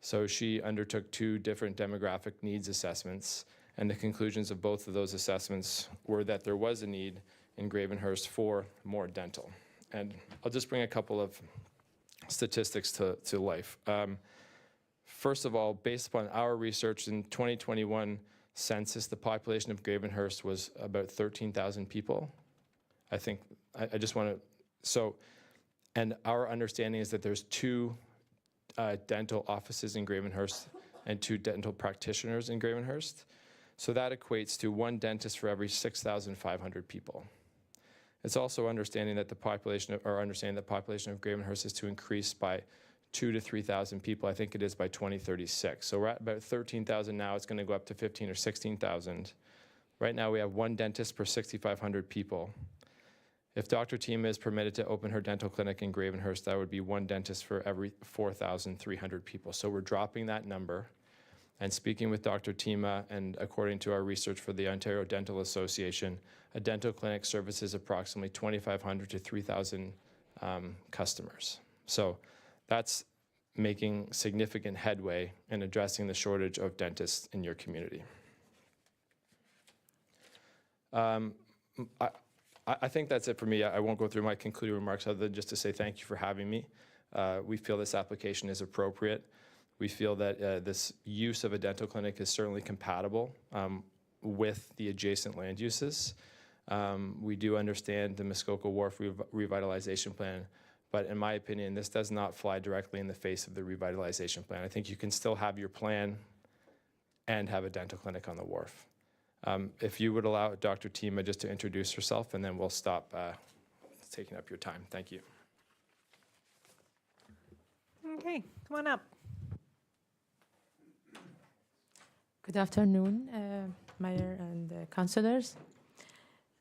So she undertook 2 different demographic needs assessments, and the conclusions of both of those assessments were that there was a need in Gravenhurst for more dental. And I'll just bring a couple of statistics to life. First of all, based upon our research in 2021 census, the population of Gravenhurst was about 13,000 people. I think, I just want to, and our understanding is that there's 2 dental offices in Gravenhurst and 2 dental practitioners in Gravenhurst. So that equates to 1 dentist for every 6,500 people. It's also understanding that the population of Gravenhurst is to increase by 2,000 to 3,000 people. I think it is by 2036. So we're at about 13,000 now. It's going to go up to 15,000 or 16,000. Right now we have 1 dentist per 6,500 people. If Dr. Tima is permitted to open her dental clinic in Gravenhurst, that would be 1 dentist for every 4,300 people. So we're dropping that number. And speaking with Dr. Tima, and according to our research for the Ontario Dental Association, a dental clinic services approximately 2,500 to 3,000 customers. So that's making significant headway in addressing the shortage of dentists in your community. I think that's it for me. I won't go through my concluding remarks other than just to say thank you for having me. We feel this application is appropriate. We feel that this use of a dental clinic is certainly compatible with the adjacent land uses. We do understand the Muskoka Wharf revitalization plan, but in my opinion, this does not fly directly in the face of the revitalization plan. I think you can still have your plan and have a dental clinic on the wharf. If you would allow Dr. Tima just to introduce herself, and then we'll stop taking up your time. Thank you. Okay, come on up. Good afternoon, Mayor and councillors.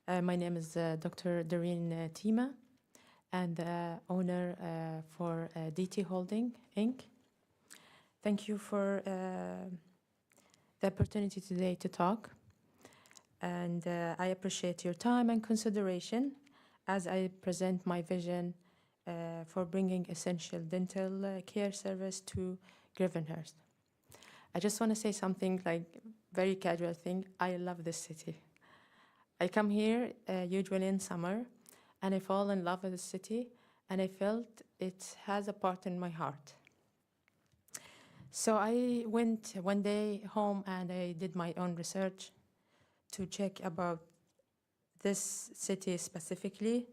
My name is Dr. Doreen Tima, and owner for DT Holding, Inc. Thank you for the opportunity today to talk. And I appreciate your time and consideration as I present my vision for bringing essential dental care service to Gravenhurst. I just want to say something like very casual thing. I love this city. I come here usually in summer, and I fall in love with the city, and I felt it has a part in my heart. So I went one day home and I did my own research to check about this city specifically.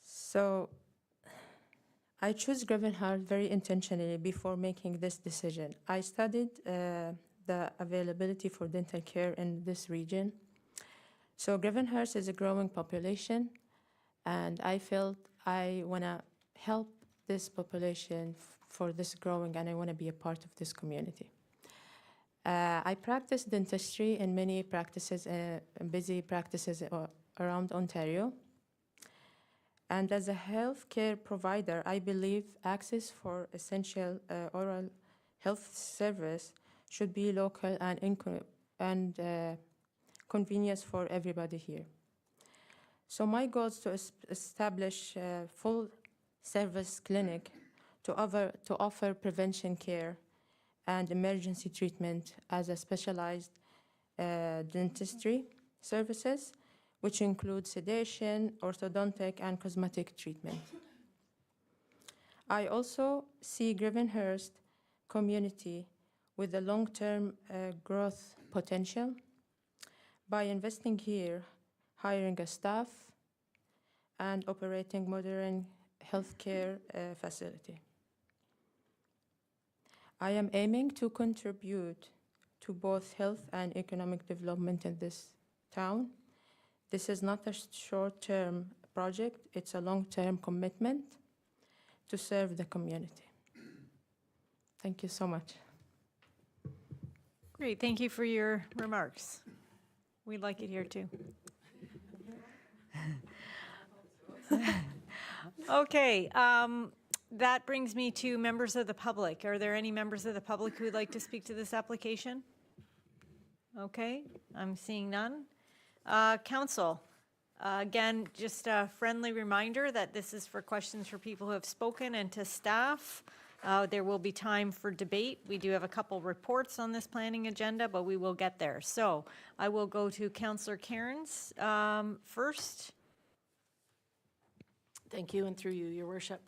So I chose Gravenhurst very intentionally before making this decision. I studied the availability for dental care in this region. So Gravenhurst is a growing population, and I felt I want to help this population for this growing, and I want to be a part of this community. I practice dentistry in many practices, busy practices around Ontario. And as a healthcare provider, I believe access for essential oral health service should be local and convenience for everybody here. So my goal is to establish a full service clinic to offer prevention care and emergency treatment as a specialized dentistry services, which include sedation, orthodontic, and cosmetic treatment. I also see Gravenhurst community with a long-term growth potential by investing here, hiring a staff, and operating modern healthcare facility. I am aiming to contribute to both health and economic development in this town. This is not a short-term project, it's a long-term commitment to serve the community. Thank you so much. Great, thank you for your remarks. We like it here, too. Okay, that brings me to members of the public. Are there any members of the public who would like to speak to this application? Okay, I'm seeing none. Council, again, just a friendly reminder that this is for questions for people who have spoken and to staff. There will be time for debate. We do have a couple reports on this planning agenda, but we will get there. So I will go to Councillor Cairns first. Thank you, and through you, Your Worship.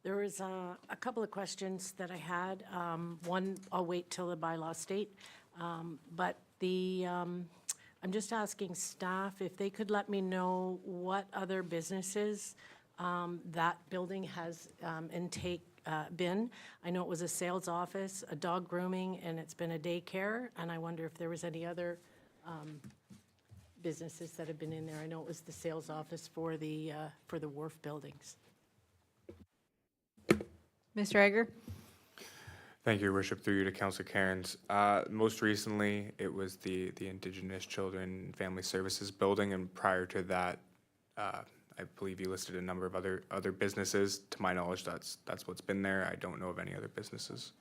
There was a couple of questions that I had. One, I'll wait till the bylaw state. But I'm just asking staff if they could let me know what other businesses that building has been. I know it was a sales office, a dog grooming, and it's been a daycare, and I wonder if there was any other businesses that have been in there. I know it was the sales office for the wharf buildings. Mr. Egger? Thank you, Your Worship. Through you to Councillor Cairns. Most recently, it was the Indigenous Children and Family Services building, and prior to that, I believe you listed a number of other businesses. To my knowledge, that's what's been there. I don't know of any other businesses.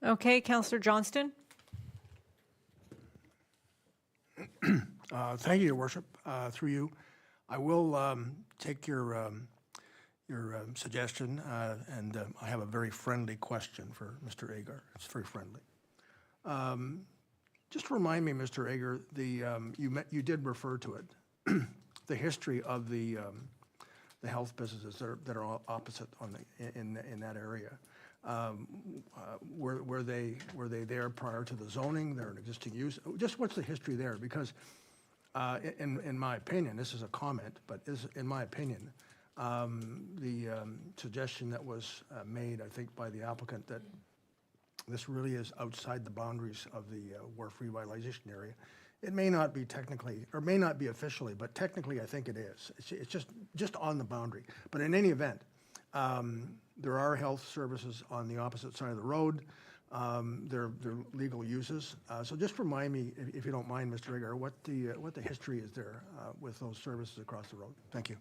Okay, Councillor Johnston? Thank you, Your Worship. Through you, I will take your suggestion, and I have a very friendly question for Mr. Agar. It's very friendly. Just remind me, Mr. Agar, you did refer to it, the history of the health businesses that are opposite in that area. Were they there prior to the zoning? They're an existing use. Just what's the history there? Because in my opinion, this is a comment, but in my opinion, the suggestion that was made, I think, by the applicant that this really is outside the boundaries of the wharf revitalization area. It may not be technically, or may not be officially, but technically I think it is. It's just on the boundary. But in any event, there are health services on the opposite side of the road. They're legal uses. So just remind me, if you don't mind, Mr. Agar, what the history is there with those services across the road. Thank you.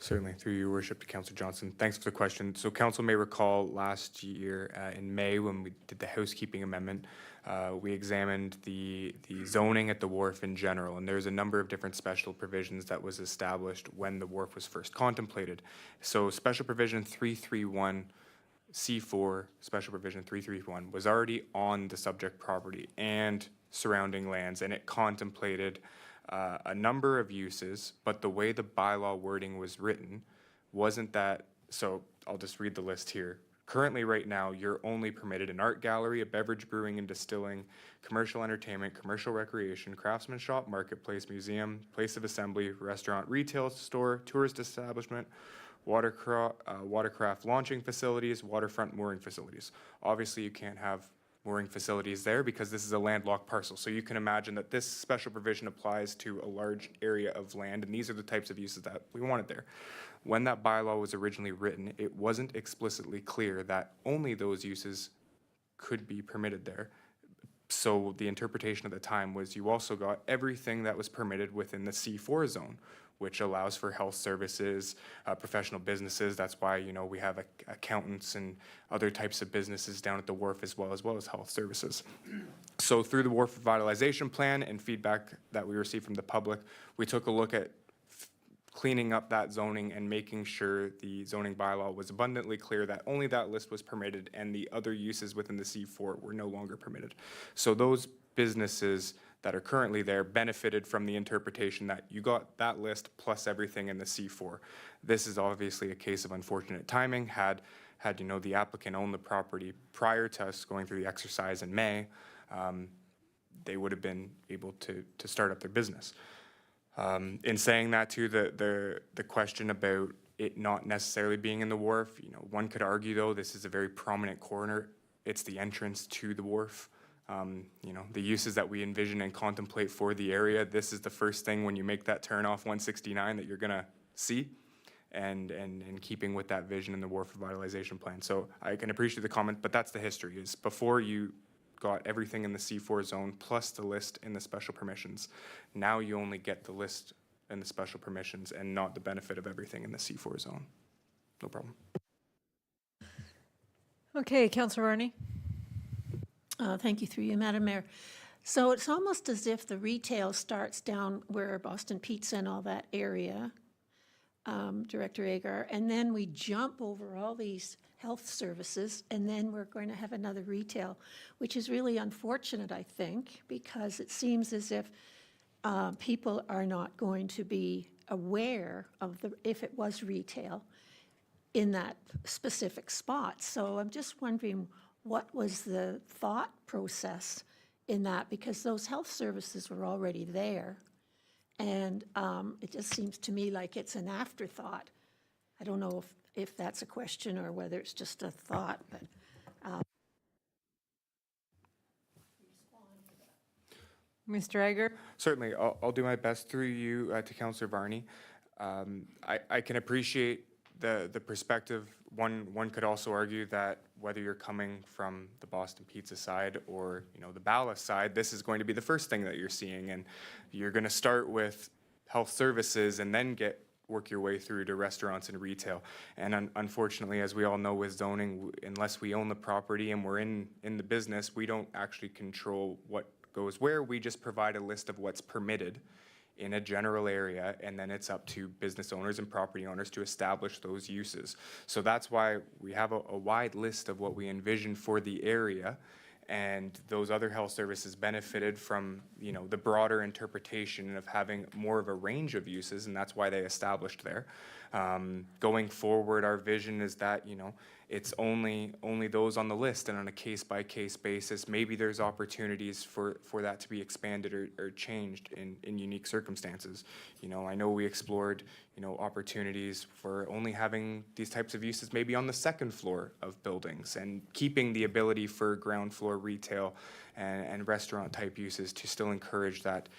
Certainly, through your worship to Councillor Johnson. Thanks for the question. So Council may recall last year in May when we did the housekeeping amendment, we examined the zoning at the wharf in general, and there's a number of different special provisions that was established when the wharf was first contemplated. So special provision 331 C4, special provision 331 was already on the subject property and surrounding lands, and it contemplated a number of uses, but the way the bylaw wording was written wasn't that, so I'll just read the list here. Currently, right now, you're only permitted an art gallery, a beverage brewing and distilling, commercial entertainment, commercial recreation, craftsman shop, marketplace, museum, place of assembly, restaurant, retail store, tourist establishment, watercraft launching facilities, waterfront mooring facilities. Obviously, you can't have mooring facilities there because this is a landlocked parcel. So you can imagine that this special provision applies to a large area of land, and these are the types of uses that we wanted there. When that bylaw was originally written, it wasn't explicitly clear that only those uses could be permitted there. So the interpretation at the time was you also got everything that was permitted within the C4 zone, which allows for health services, professional businesses. That's why, you know, we have accountants and other types of businesses down at the wharf as well as health services. So through the wharf revitalization plan and feedback that we received from the public, we took a look at cleaning up that zoning and making sure the zoning bylaw was abundantly clear that only that list was permitted and the other uses within the C4 were no longer permitted. So those businesses that are currently there benefited from the interpretation that you got that list plus everything in the C4. This is obviously a case of unfortunate timing. Had the applicant owned the property prior to us going through the exercise in May, they would have been able to start up their business. In saying that too, the question about it not necessarily being in the wharf, one could argue though, this is a very prominent corner. It's the entrance to the wharf. The uses that we envision and contemplate for the area, this is the first thing when you make that turn off 169 that you're gonna see, and in keeping with that vision in the wharf revitalization plan. So I can appreciate the comment, but that's the history, is before you got everything in the C4 zone plus the list in the special permissions. Now you only get the list and the special permissions and not the benefit of everything in the C4 zone. No problem. Okay, Councillor Varney. Thank you, through you, Madam Mayor. So it's almost as if the retail starts down where Boston Pizza and all that area, Director Agar, and then we jump over all these health services, and then we're going to have another retail, which is really unfortunate, I think, because it seems as if people are not going to be aware of if it was retail in that specific spot. So I'm just wondering, what was the thought process in that? Because those health services were already there. And it just seems to me like it's an afterthought. I don't know if that's a question or whether it's just a thought, but. Mr. Agar. Certainly, I'll do my best through you to Councillor Varney. I can appreciate the perspective. One could also argue that whether you're coming from the Boston Pizza side or the Bala side, this is going to be the first thing that you're seeing, and you're going to start with health services and then work your way through to restaurants and retail. And unfortunately, as we all know with zoning, unless we own the property and we're in the business, we don't actually control what goes where. We just provide a list of what's permitted in a general area, and then it's up to business owners and property owners to establish those uses. So that's why we have a wide list of what we envision for the area, and those other health services benefited from the broader interpretation of having more of a range of uses, and that's why they established there. Going forward, our vision is that it's only those on the list, and on a case-by-case basis, maybe there's opportunities for that to be expanded or changed in unique circumstances. I know we explored opportunities for only having these types of uses maybe on the second floor of buildings, and keeping the ability for ground floor retail and restaurant type uses to still encourage that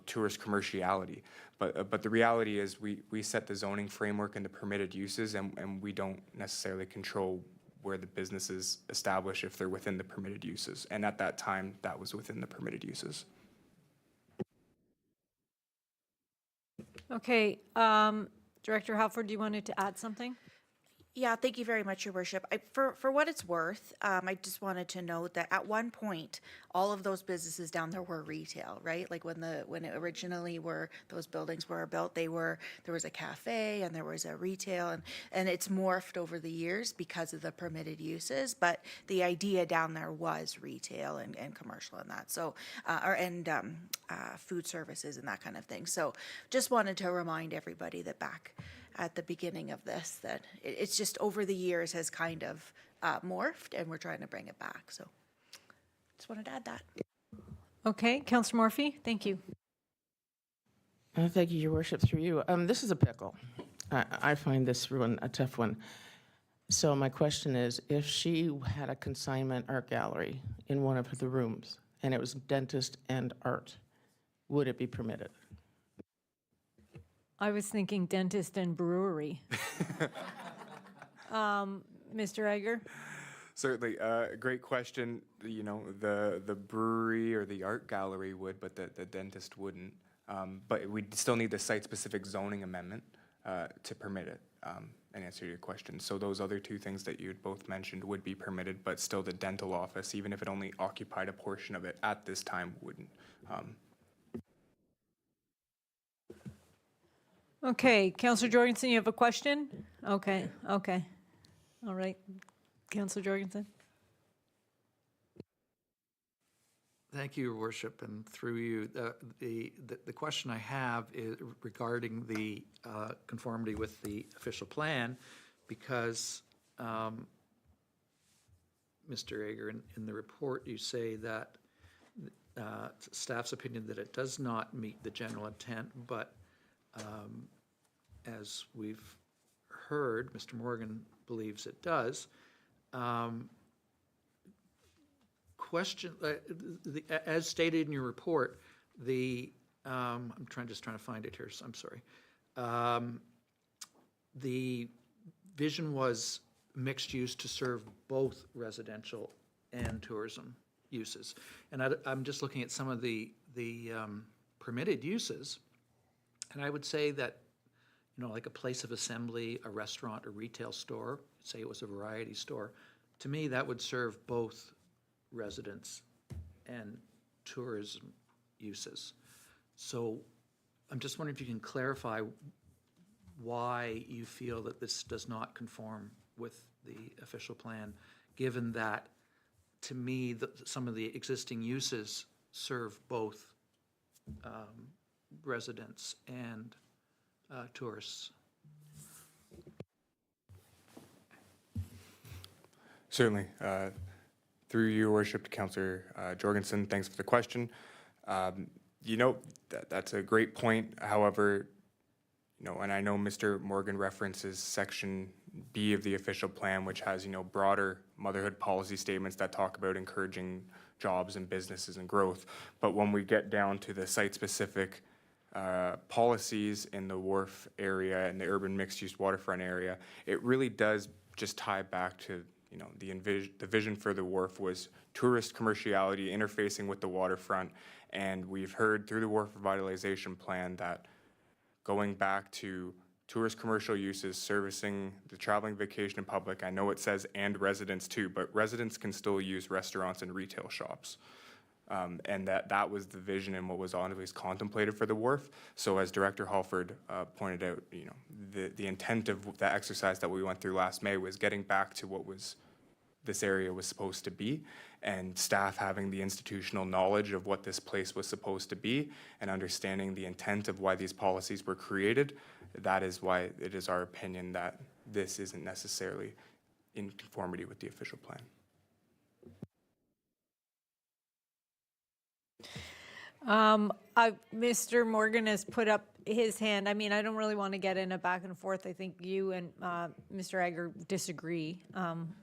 tourist commerciality. But the reality is we set the zoning framework and the permitted uses, and we don't necessarily control where the businesses establish if they're within the permitted uses. And at that time, that was within the permitted uses. Okay, Director Halford, you wanted to add something? Yeah, thank you very much, Your Worship. For what it's worth, I just wanted to note that at one point, all of those businesses down there were retail, right? Like when it originally those buildings were built, there was a cafe and there was a retail, and it's morphed over the years because of the permitted uses. But the idea down there was retail and commercial and that. So food services and that kind of thing. So just wanted to remind everybody that back at the beginning of this, that it's just over the years has kind of morphed, and we're trying to bring it back. So just wanted to add that. Okay, Councillor Morphy, thank you. Thank you, Your Worship, through you. This is a pickle. I find this one a tough one. So my question is, if she had a consignment art gallery in one of the rooms, and it was dentist and art, would it be permitted? I was thinking dentist and brewery. Mr. Agar? Certainly, great question. The brewery or the art gallery would, but the dentist wouldn't. But we still need the site-specific zoning amendment to permit it, and answer your question. So those other two things that you had both mentioned would be permitted, but still the dental office, even if it only occupied a portion of it at this time, wouldn't. Okay, Counselor Jorgensen, you have a question? Okay, okay. All right. Counselor Jorgensen? Thank you, Your Worship, and through you, the question I have is regarding the conformity with the official plan, because Mr. Ager, in the report, you say that staff's opinion that it does not meet the general intent, but as we've heard, Mr. Morgan believes it does. Question, as stated in your report, I'm just trying to find it here, so I'm sorry. The vision was mixed use to serve both residential and tourism uses. And I'm just looking at some of the permitted uses, and I would say that, like a place of assembly, a restaurant, a retail store, say it was a variety store, to me, that would serve both residents and tourism uses. So I'm just wondering if you can clarify why you feel that this does not conform with the official plan, given that, to me, some of the existing uses serve both residents and tourists. Certainly. Through your worship, Councillor Jorgensen, thanks for the question. That's a great point. However, and I know Mr. Morgan references Section B of the official plan, which has, broader motherhood policy statements that talk about encouraging jobs and businesses and growth. But when we get down to the site-specific policies in the wharf area and the urban mixed-use waterfront area, it really does just tie back to the vision for the wharf was tourist commerciality interfacing with the waterfront, and we've heard through the wharf revitalization plan that going back to tourist commercial uses servicing the traveling vacation public, I know it says and residents too, but residents can still use restaurants and retail shops. And that was the vision and what was always contemplated for the wharf. So as Director Halford pointed out, the intent of the exercise that we went through last May was getting back to what this area was supposed to be, and staff having the institutional knowledge of what this place was supposed to be and understanding the intent of why these policies were created. That is why it is our opinion that this isn't necessarily in conformity with the official plan. Mr. Morgan has put up his hand. I mean, I don't really want to get in a back and forth. I think you and Mr. Ager disagree. And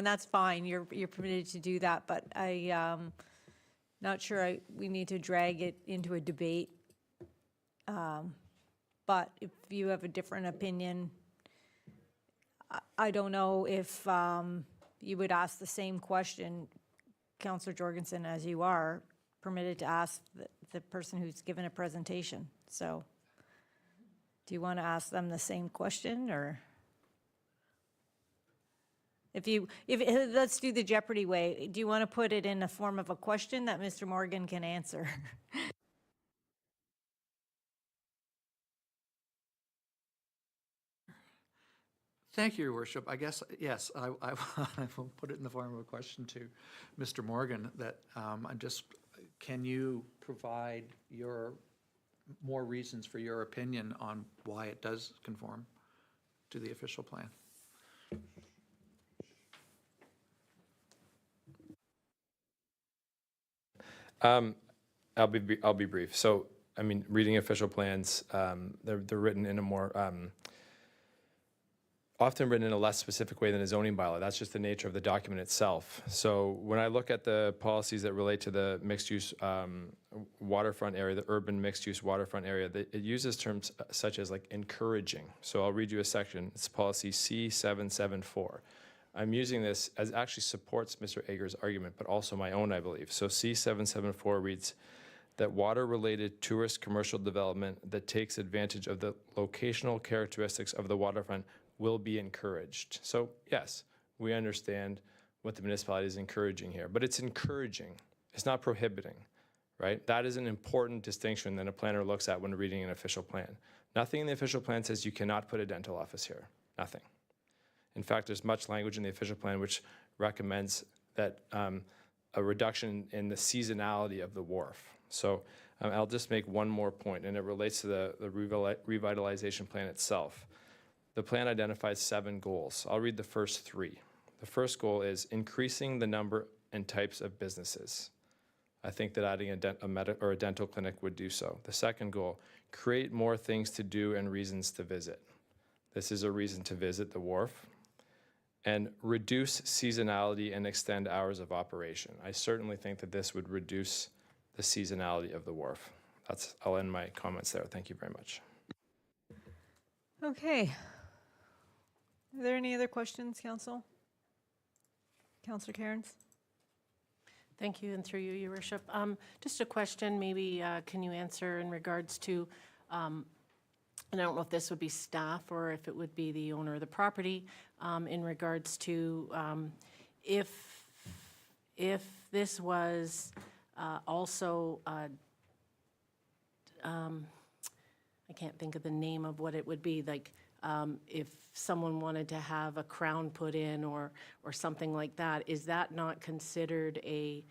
that's fine. You're permitted to do that, but not sure we need to drag it into a debate. But if you have a different opinion, I don't know if you would ask the same question, Councillor Jorgensen, as you are permitted to ask the person who's given a presentation. So do you want to ask them the same question, or? Let's do the Jeopardy way. Do you want to put it in the form of a question that Mr. Morgan can answer? Thank you, Your Worship. I guess, yes, I will put it in the form of a question to Mr. Morgan that can you provide more reasons for your opinion on why it does conform to the official plan? I'll be brief. So, I mean, reading official plans, they're written in a more often written in a less specific way than a zoning bylaw. That's just the nature of the document itself. So when I look at the policies that relate to the mixed-use waterfront area, the urban mixed-use waterfront area, it uses terms such as like encouraging. So I'll read you a section. It's policy C774. I'm using this as actually supports Mr. Ager's argument, but also my own, I believe. So C774 reads that water-related tourist commercial development that takes advantage of the locational characteristics of the waterfront will be encouraged. So yes, we understand what the municipality is encouraging here, but it's encouraging. It's not prohibiting. right? That is an important distinction that a planner looks at when reading an official plan. Nothing in the official plan says you cannot put a dental office here. Nothing. In fact, there's much language in the official plan which recommends that a reduction in the seasonality of the wharf. So I'll just make one more point, and it relates to the revitalization plan itself. The plan identifies 7 goals. I'll read the first 3. The first goal is increasing the number and types of businesses. I think that adding a dental clinic would do so. The second goal, create more things to do and reasons to visit. This is a reason to visit the wharf. And reduce seasonality and extend hours of operation. I certainly think that this would reduce the seasonality of the wharf. I'll end my comments there. Thank you very much. Okay. Are there any other questions, Council? Councillor Cairns? Thank you, and through you, Your Worship. Just a question, maybe can you answer in regards to, and I don't know if this would be staff or if it would be the owner of the property, in regards to if this was also, I can't think of the name of what it would be, like if someone wanted to have a crown put in or something like that, is that not considered a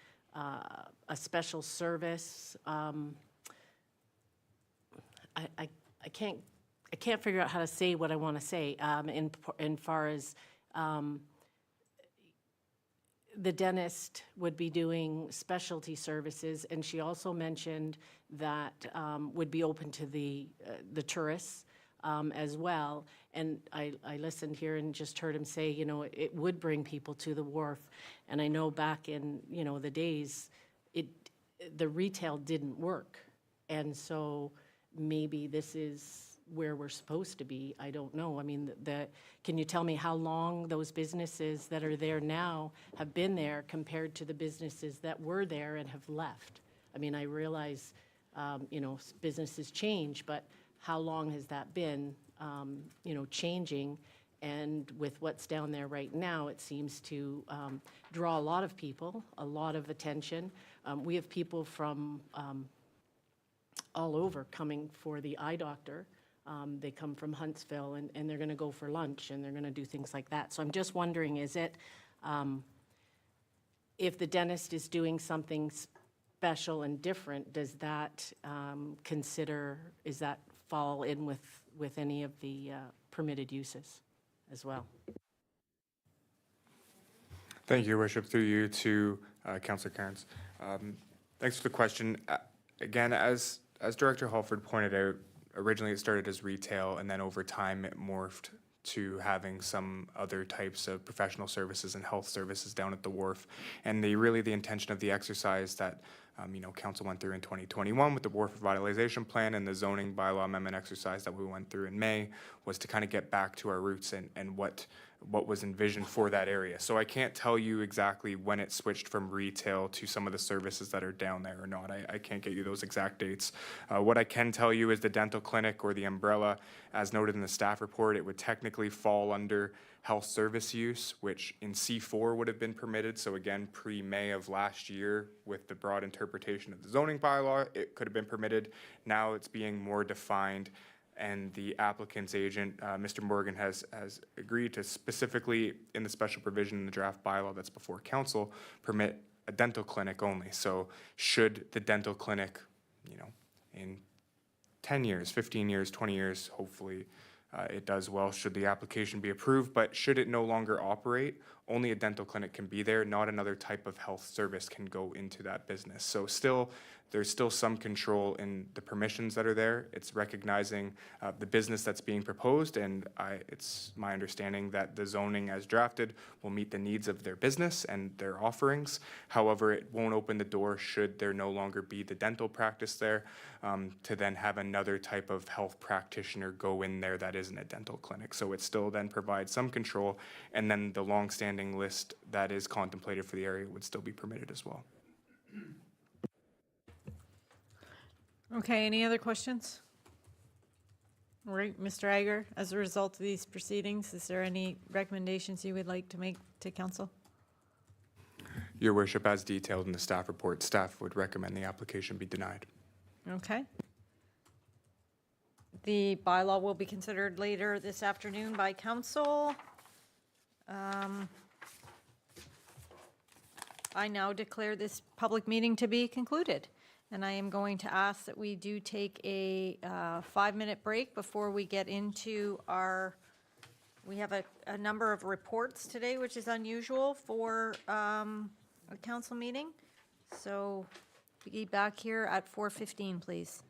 special service? I can't figure out how to say what I want to say in far as the dentist would be doing specialty services, and she also mentioned that would be open to the tourists as well. And I listened here and just heard him say, you know, it would bring people to the wharf. And I know back in, you know, the days, the retail didn't work. And so maybe this is where we're supposed to be. I don't know. I mean, can you tell me how long those businesses that are there now have been there compared to the businesses that were there and have left? I mean, I realize, you know, businesses change, but how long has that been, you know, changing? And with what's down there right now, it seems to draw a lot of people, a lot of attention. We have people from all over coming for the eye doctor. They come from Huntsville, and they're going to go for lunch, and they're going to do things like that. So I'm just wondering, is it, if the dentist is doing something special and different, does that does that fall in with any of the permitted uses as well? Thank you, Your Worship. Through you to Councillor Cairns. Thanks for the question. Again, as Director Halford pointed out, originally it started as retail, and then over time it morphed to having some other types of professional services and health services down at the wharf. And the intention of the exercise that Council went through in 2021 with the Wharf Revitalization Plan and the zoning bylaw amendment exercise that we went through in May was to kind of get back to our roots and what was envisioned for that area. So I can't tell you exactly when it switched from retail to some of the services that are down there or not. I can't get you those exact dates. What I can tell you is the dental clinic or the umbrella, as noted in the staff report, it would technically fall under health service use, which in C4 would have been permitted. So again, pre-May of last year, with the broad interpretation of the zoning bylaw, it could have been permitted. Now it's being more defined, and the applicant's agent, Mr. Morgan, has agreed to specifically, in the special provision in the draft bylaw that's before council, permit a dental clinic only. So should the dental clinic, in 10 years, 15 years, 20 years, hopefully it does well, should the application be approved, but should it no longer operate, only a dental clinic can be there, not another type of health service can go into that business. So there's still some control in the permissions that are there. It's recognizing the business that's being proposed, and it's my understanding that the zoning as drafted will meet the needs of their business and their offerings. However, it won't open the door, should there no longer be the dental practice there, to then have another type of health practitioner go in there that isn't a dental clinic. So it still then provides some control, and then the longstanding list that is contemplated for the area would still be permitted as well. Okay, any other questions? All right, Mr. Agar, as a result of these proceedings, is there any recommendations you would like to make to council? Your Worship, as detailed in the staff report, staff would recommend the application be denied. Okay. The bylaw will be considered later this afternoon by council. I now declare this public meeting to be concluded, and I am going to ask that we do take a 5-minute break before we get into we have a number of reports today, which is unusual for a council meeting. So be back here at 4:15, please.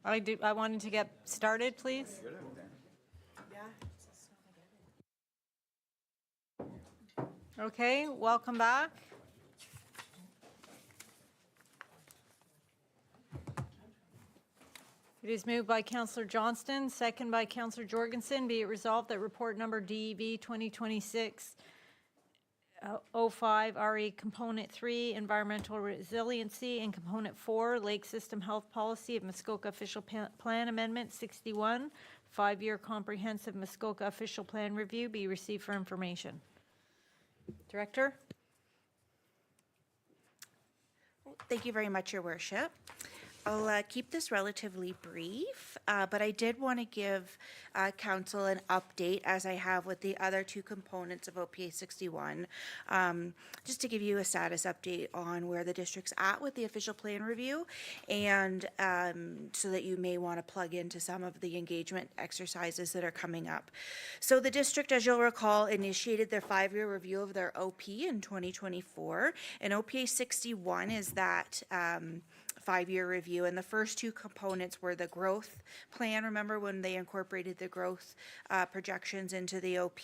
I wanted to get started, please. Okay, welcome back. It is moved by Councillor Johnston, second by Councillor Jorgensen. Be it resolved that report number DEV 2026 05 RE Component 3 Environmental Resiliency and Component 4 Lake System Health Policy of Muskoka Official Plan Amendment 61 5-year comprehensive Muskoka Official Plan Review be received for information. Director? Thank you very much, Your Worship. I'll keep this relatively brief, but I did want to give Council an update, as I have with the other two components of OPA 61, just to give you a status update on where the district's at with the official plan review, and so that you may want to plug into some of the engagement exercises that are coming up. So the district, as you'll recall, initiated their 5-year review of their OP in 2024, and OPA 61 is that 5-year review, and the first two components were the growth plan. Remember when they incorporated the growth projections into the OP,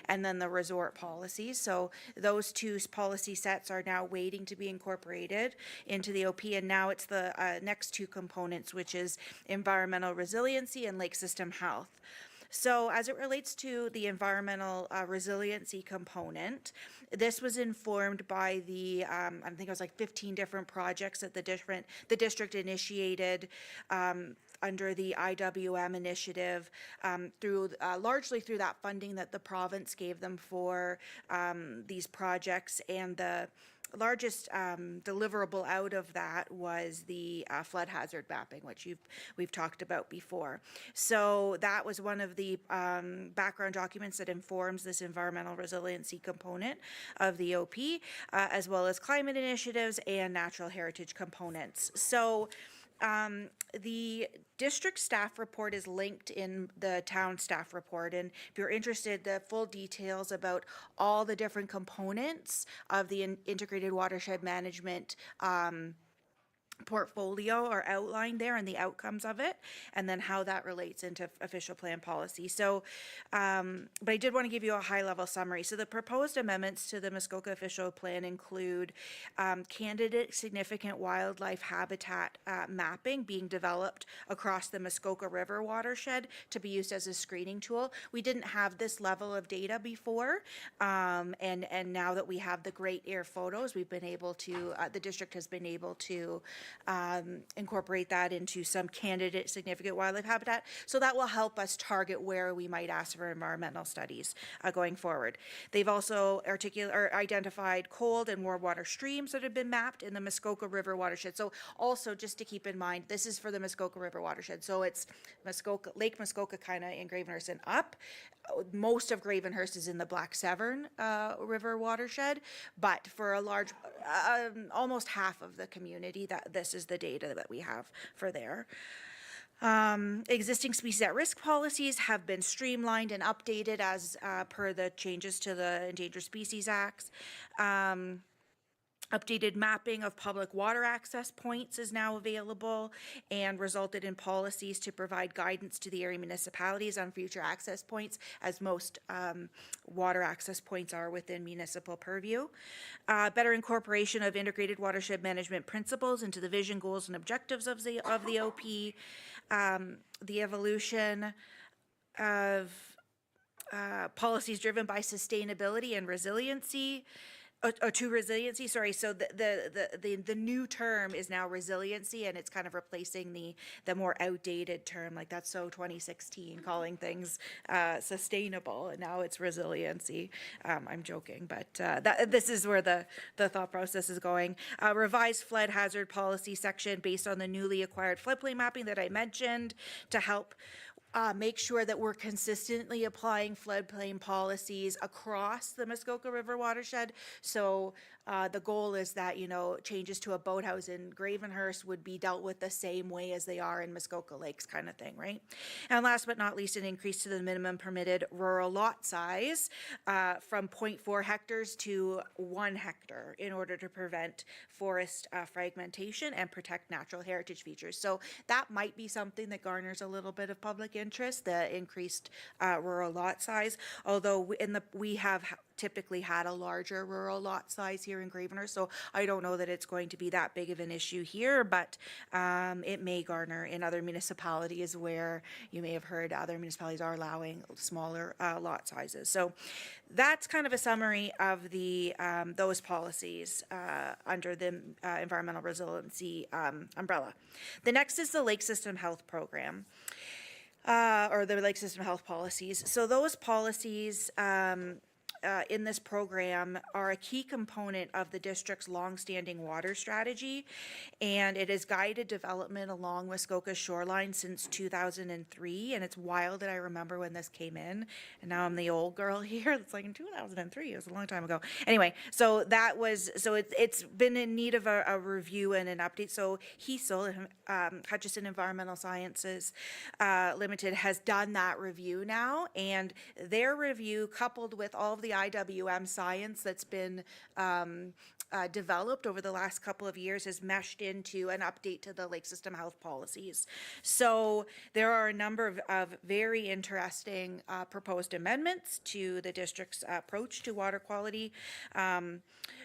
and then the resort policies. So those two policy sets are now waiting to be incorporated into the OP, and now it's the next two components, which is environmental resiliency and lake system health. So as it relates to the environmental resiliency component, this was informed by the, I think it was like 15 different projects that the district initiated under the IWM initiative, through largely through that funding that the province gave them for these projects, and the largest deliverable out of that was the flood hazard mapping, which we've talked about before. So that was one of the background documents that informs this environmental resiliency component of the OP, as well as climate initiatives and natural heritage components. So the district staff report is linked in the town staff report, and if you're interested, the full details about all the different components of the integrated watershed management portfolio are outlined there, and the outcomes of it, and then how that relates into official plan policy. So, but I did want to give you a high-level summary. So the proposed amendments to the Muskoka official plan include candidate significant wildlife habitat mapping being developed across the Muskoka River watershed to be used as a screening tool. We didn't have this level of data before, and now that we have the great air photos, we've been able to, the district has been able to incorporate that into some candidate significant wildlife habitat. So that will help us target where we might ask for environmental studies going forward. They've also identified cold and warm water streams that have been mapped in the Muskoka River watershed. So also just to keep in mind, this is for the Muskoka River watershed. So it's Muskoka, Lake Muskoka kind of in Gravenhurst and up. Most of Gravenhurst is in the Black Severn River watershed, but for a large, almost half of the community, that this is the data that we have for there. Existing species at risk policies have been streamlined and updated as per the changes to the Endangered Species Acts. Updated mapping of public water access points is now available, and resulted in policies to provide guidance to the area municipalities on future access points, as most water access points are within municipal purview. Better incorporation of integrated watershed management principles into the vision, goals, and objectives of the OP. The evolution of policies driven by sustainability and resiliency. To resiliency, sorry. So the new term is now resiliency, and it's kind of replacing the more outdated term, like that's so 2016, calling things sustainable, and now it's resiliency. I'm joking, but this is where the thought process is going. Revised flood hazard policy section based on the newly acquired floodplain mapping that I mentioned to help make sure that we're consistently applying floodplain policies across the Muskoka River watershed. So the goal is that, you know, changes to a boathouse in Gravenhurst would be dealt with the same way as they are in Muskoka Lakes kind of thing, right? And last but not least, an increase to the minimum permitted rural lot size from 0.4 hectares to 1 hectare in order to prevent forest fragmentation and protect natural heritage features. So that might be something that garners a little bit of public interest, the increased rural lot size, although we have typically had a larger rural lot size here in Gravenhurst, so I don't know that it's going to be that big of an issue here, but it may garner in other municipalities where you may have heard other municipalities are allowing smaller lot sizes. So that's kind of a summary of the those policies under the environmental resiliency umbrella. The next is the Lake System Health Program. Or the Lake System Health Policies. So those policies in this program are a key component of the district's longstanding water strategy, and it has guided development along Muskoka's shoreline since 2003. And it's wild that I remember when this came in, and now I'm the old girl here. It's like in 2003. It was a long time ago. Anyway, so that was it's been in need of a review and an update. So HESL, Hutchison Environmental Sciences Limited, has done that review now, and their review, coupled with all of the IWM science that's been developed over the last couple of years, has meshed into an update to the lake system health policies. So there are a number of very interesting proposed amendments to the district's approach to water quality.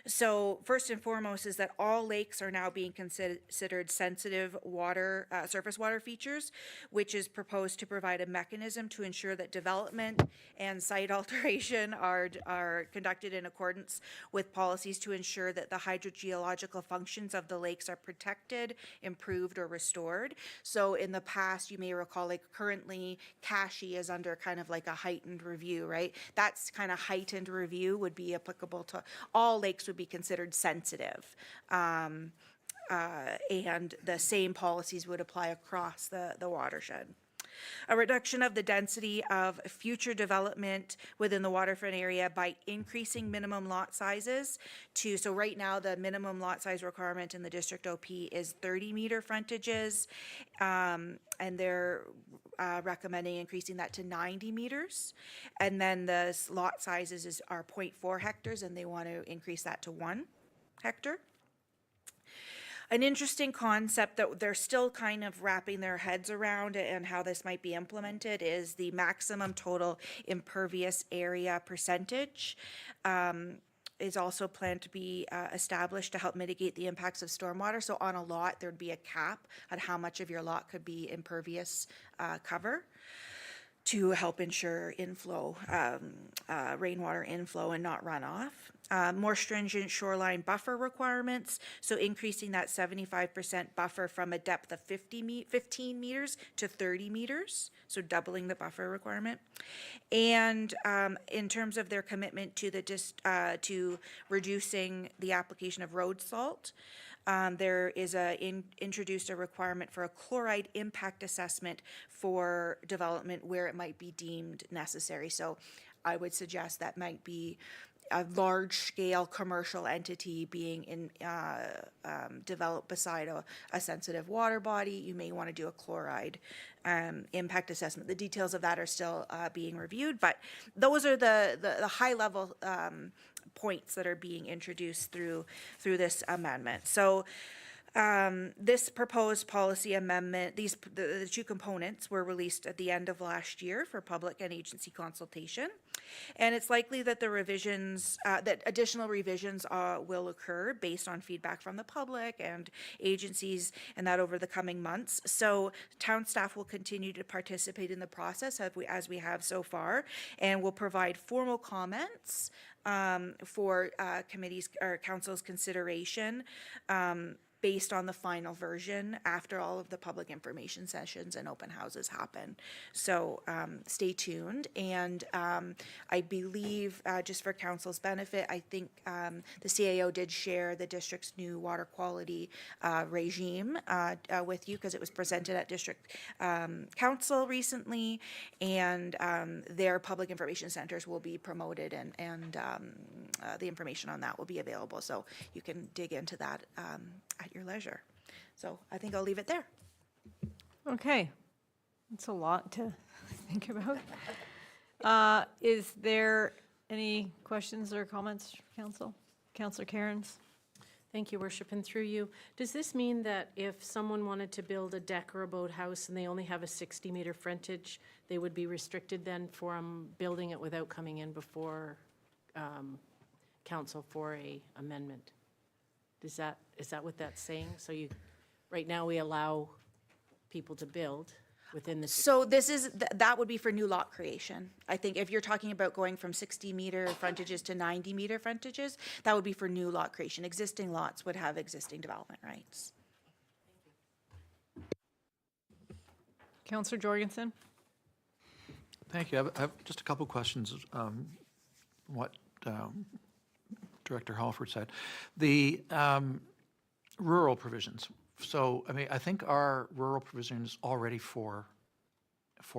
So first and foremost is that all lakes are now being considered sensitive water, surface water features, which is proposed to provide a mechanism to ensure that development and site alteration are conducted in accordance with policies to ensure that the hydrogeological functions of the lakes are protected, improved, or restored. So in the past, you may recall, like currently, Cashy is under kind of like a heightened review, right? That's kind of heightened review would be applicable to all lakes, would be considered sensitive. And the same policies would apply across the watershed. A reduction of the density of future development within the waterfront area by increasing minimum lot sizes to, so right now the minimum lot size requirement in the district OP is 30-meter frontages, and they're recommending increasing that to 90 meters. And then the lot sizes are 0.4 hectares, and they want to increase that to 1 hectare. An interesting concept that they're still kind of wrapping their heads around and how this might be implemented is the maximum total impervious area percentage. Is also planned to be established to help mitigate the impacts of stormwater. So on a lot, there'd be a cap on how much of your lot could be impervious cover to help ensure inflow, rainwater inflow and not runoff. More stringent shoreline buffer requirements, so increasing that 75% buffer from a depth of 15 meters to 30 meters, so doubling the buffer requirement. And in terms of their commitment to to reducing the application of road salt, there is introduced a requirement for a chloride impact assessment for development where it might be deemed necessary. So I would suggest that might be a large-scale commercial entity being developed beside a sensitive water body. You may want to do a chloride impact assessment. The details of that are still being reviewed, but those are the high-level points that are being introduced through this amendment. So this proposed policy amendment, the two components were released at the end of last year for public and agency consultation. And it's likely that the revisions, that additional revisions will occur based on feedback from the public and agencies, and that over the coming months. So town staff will continue to participate in the process as we have so far, and will provide formal comments for committees or council's consideration based on the final version after all of the public information sessions and open houses happen. So stay tuned. And I believe, just for council's benefit, I think the CAO did share the district's new water quality regime with you, because it was presented at district council recently, and their public information centers will be promoted, and the information on that will be available, so you can dig into that at your leisure. So I think I'll leave it there. Okay, that's a lot to think about. Is there any questions or comments, council? Councillor Cairns? Thank you, Worship, and through you. Does this mean that if someone wanted to build a deck or a boathouse and they only have a 60-meter frontage, they would be restricted then from building it without coming in before council for a amendment? Is that what that's saying? So right now we allow people to build within the. So this is, that would be for new lot creation. I think if you're talking about going from 60-meter frontages to 90-meter frontages, that would be for new lot creation. Existing lots would have existing development rights. Councillor Jorgensen? Thank you. I have just a couple questions. What Director Halford said. The rural provisions. So, I mean, I think our rural provision is already 4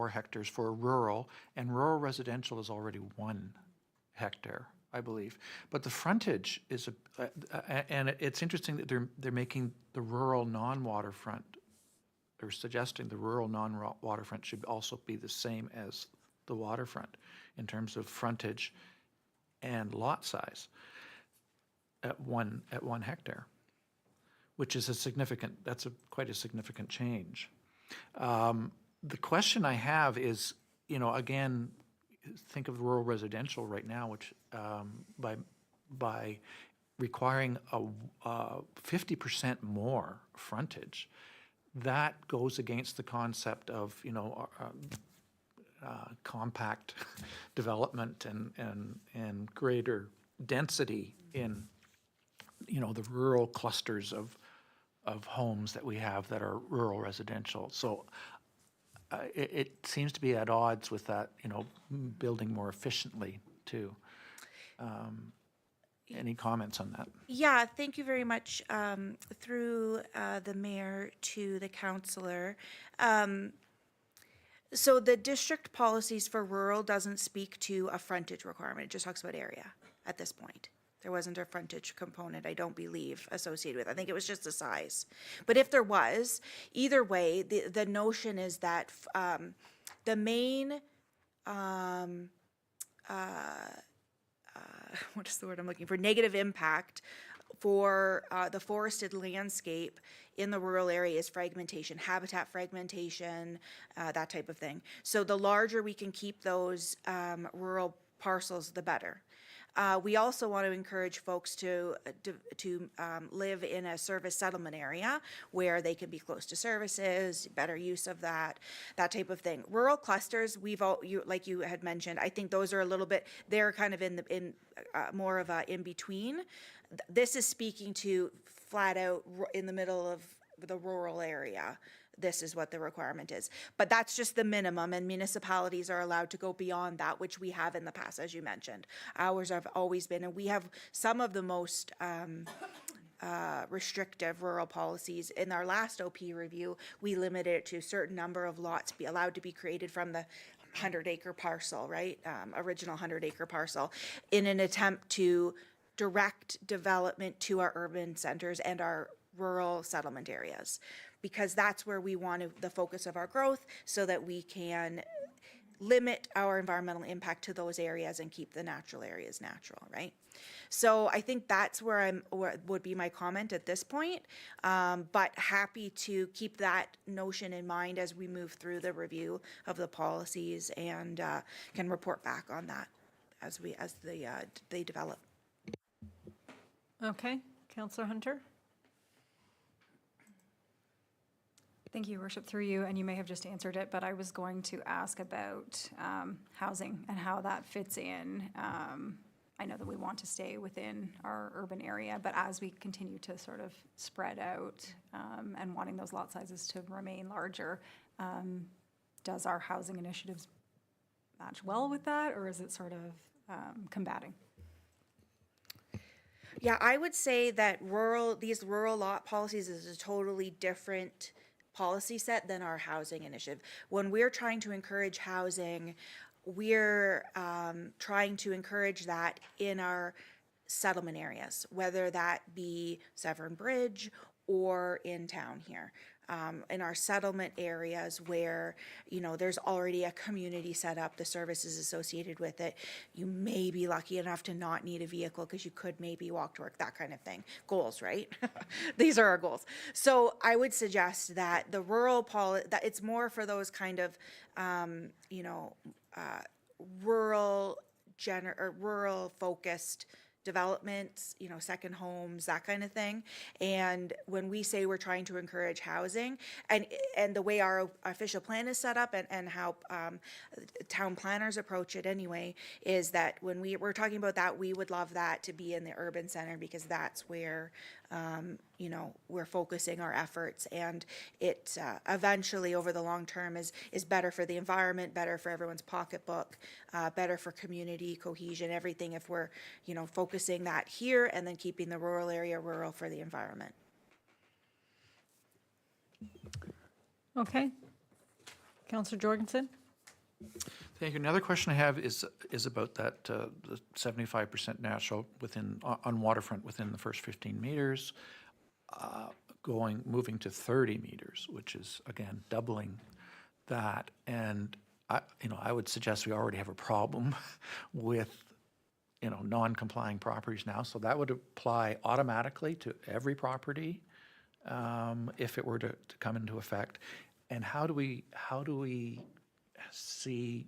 hectares for rural, and rural residential is already 1 hectare, I believe. But the frontage is, and it's interesting that they're making the rural non-waterfront, or suggesting the rural non-waterfront should also be the same as the waterfront in terms of frontage and lot size at 1 hectare, which is quite a significant change. The question I have is, again, think of rural residential right now, which by requiring a 50% more frontage, that goes against the concept of, compact development and greater density in, the rural clusters of homes that we have that are rural residential. So it seems to be at odds with that, building more efficiently too. Any comments on that? Yeah, thank you very much. Through the mayor to the councillor. So the district policies for rural doesn't speak to a frontage requirement. It just talks about area at this point. There wasn't a frontage component, I don't believe, associated with it. I think it was just the size. But if there was, either way, the notion is that the main, what is the word I'm looking for? Negative impact for the forested landscape in the rural area is fragmentation, habitat fragmentation, that type of thing. So the larger we can keep those rural parcels, the better. We also want to encourage folks to live in a service settlement area where they can be close to services, better use of that type of thing. Rural clusters, like you had mentioned, I think those are a little bit, they're kind of in more of a in between. This is speaking to flat out in the middle of the rural area. This is what the requirement is. But that's just the minimum, and municipalities are allowed to go beyond that, which we have in the past, as you mentioned. Ours have always been, and we have some of the most restrictive rural policies. In our last OP review, we limited it to a certain number of lots be allowed to be created from the 100-acre parcel, right? Original 100-acre parcel, in an attempt to direct development to our urban centers and our rural settlement areas, because that's where we want the focus of our growth, so that we can limit our environmental impact to those areas and keep the natural areas natural, right? So I think that's where would be my comment at this point, but happy to keep that notion in mind as we move through the review of the policies, and can report back on that as they develop. Okay, Councillor Hunter? Thank you, Worship, through you, and you may have just answered it, but I was going to ask about housing and how that fits in. I know that we want to stay within our urban area, but as we continue to sort of spread out and wanting those lot sizes to remain larger, does our housing initiatives match well with that, or is it sort of combating? Yeah, I would say that these rural lot policies is a totally different policy set than our housing initiative. When we're trying to encourage housing, we're trying to encourage that in our settlement areas, whether that be Severn Bridge or in town here. In our settlement areas where, there's already a community set up, the services associated with it, you may be lucky enough to not need a vehicle because you could maybe walk to work, that kind of thing. Goals, right? These are our goals. So I would suggest that the that it's more for those kind of, rural focused developments, second homes, that kind of thing. And when we say we're trying to encourage housing, and the way our official plan is set up and how town planners approach it anyway, is that when we're talking about that, we would love that to be in the urban center because that's where we're focusing our efforts, and it eventually over the long term is better for the environment, better for everyone's pocketbook, better for community cohesion, everything, if we're focusing that here and then keeping the rural area rural for the environment. Okay. Councillor Jorgensen? Thank you. Another question I have is about that the 75% natural on waterfront within the first 15 meters, moving to 30 meters, which is again doubling that. And I would suggest we already have a problem with non-complying properties now, so that would apply automatically to every property if it were to come into effect. And how do we see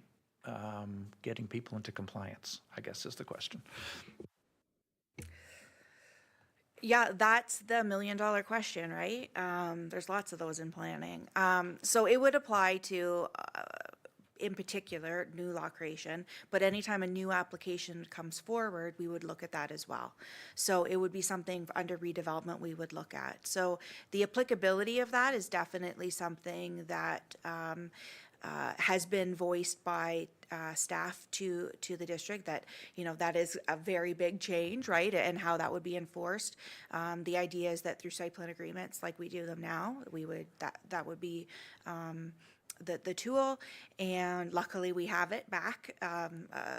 getting people into compliance, I guess is the question. Yeah, that's the $1 million question, right? There's lots of those in planning. So it would apply to, in particular, new law creation, but anytime a new application comes forward, we would look at that as well. So it would be something under redevelopment we would look at. So the applicability of that is definitely something that has been voiced by staff to the district, that that is a very big change, right, and how that would be enforced. The idea is that through site plan agreements like we do them now, that would be the tool, and luckily we have it back,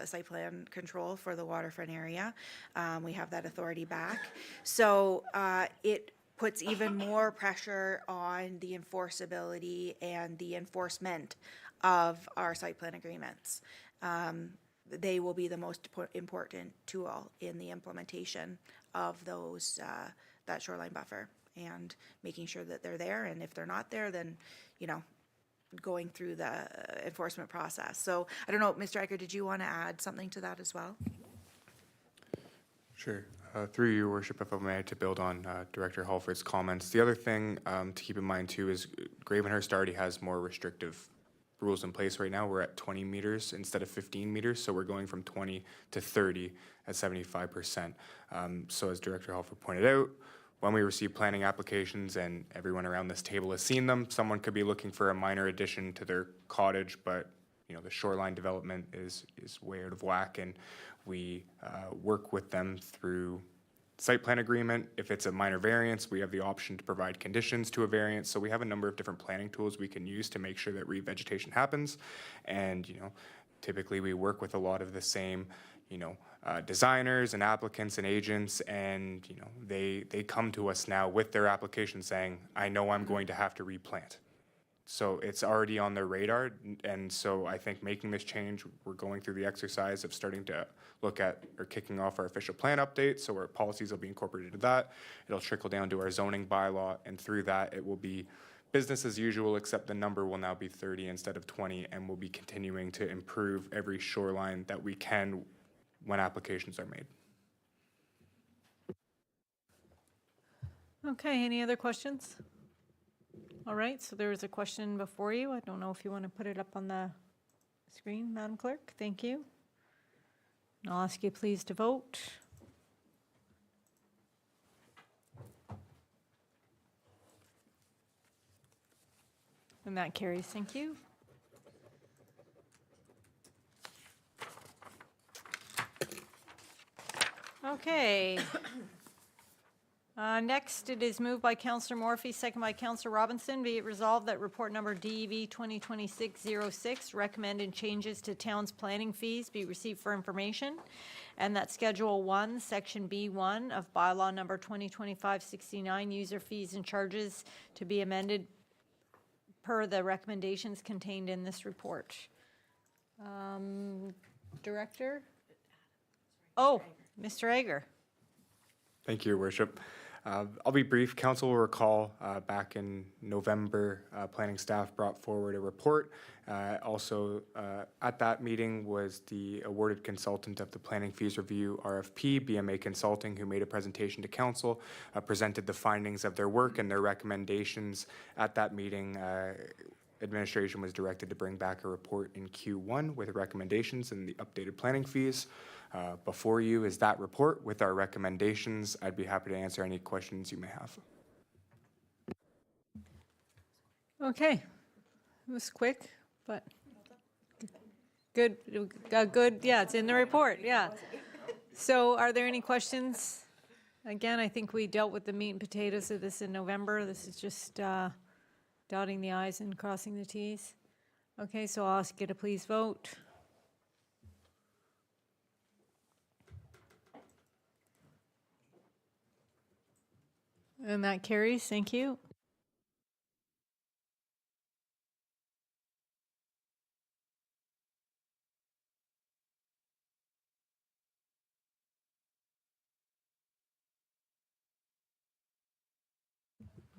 site plan control for the waterfront area. We have that authority back, so it puts even more pressure on the enforceability and the enforcement of our site plan agreements. They will be the most important tool in the implementation of those, that shoreline buffer, and making sure that they're there, and if they're not there, then, going through the enforcement process. So I don't know, Mr. Egger, did you want to add something to that as well? Sure. Through your worship, if I may, to build on Director Halford's comments. The other thing to keep in mind too is Gravenhurst already has more restrictive rules in place right now. We're at 20 meters instead of 15 meters, so we're going from 20 to 30 at 75%. So as Director Halford pointed out, when we receive planning applications, and everyone around this table has seen them, someone could be looking for a minor addition to their cottage, but the shoreline development is way out of whack, and we work with them through site plan agreement. If it's a minor variance, we have the option to provide conditions to a variance. So we have a number of different planning tools we can use to make sure that revegetation happens. And typically we work with a lot of the same designers and applicants and agents, and they come to us now with their application saying, I know I'm going to have to replant. So it's already on their radar, and so I think making this change, we're going through the exercise of starting to look at or kicking off our official plan update, so our policies will be incorporated to that. It'll trickle down to our zoning bylaw, and through that it will be business as usual, except the number will now be 30 instead of 20, and we'll be continuing to improve every shoreline that we can when applications are made. Okay, any other questions? All right, so there is a question before you. I don't know if you want to put it up on the screen, Madam Clerk. Thank you. I'll ask you please to vote. And that carries. Thank you. Okay. Next, it is moved by Councillor Morphy, second by Councillor Robinson. Be it resolved that report number DEV 2026-06, recommended changes to town's planning fees be received for information, and that Schedule 1, Section B1 of bylaw number 2025-69, user fees and charges to be amended per the recommendations contained in this report. Director? Oh, Mr. Ager. Thank you, Your Worship. I'll be brief. Council will recall back in November, planning staff brought forward a report. Also, at that meeting was the awarded consultant of the planning fees review RFP, BMA Consulting, who made a presentation to council, presented the findings of their work and their recommendations. At that meeting, administration was directed to bring back a report in Q1 with recommendations and the updated planning fees. Before you is that report with our recommendations. I'd be happy to answer any questions you may have. Okay. It was quick, but good, good, yeah, it's in the report, yeah. So are there any questions? Again, I think we dealt with the meat and potatoes of this in November. This is just dotting the i's and crossing the t's. Okay, so I'll ask you to please vote. And that carries. Thank you.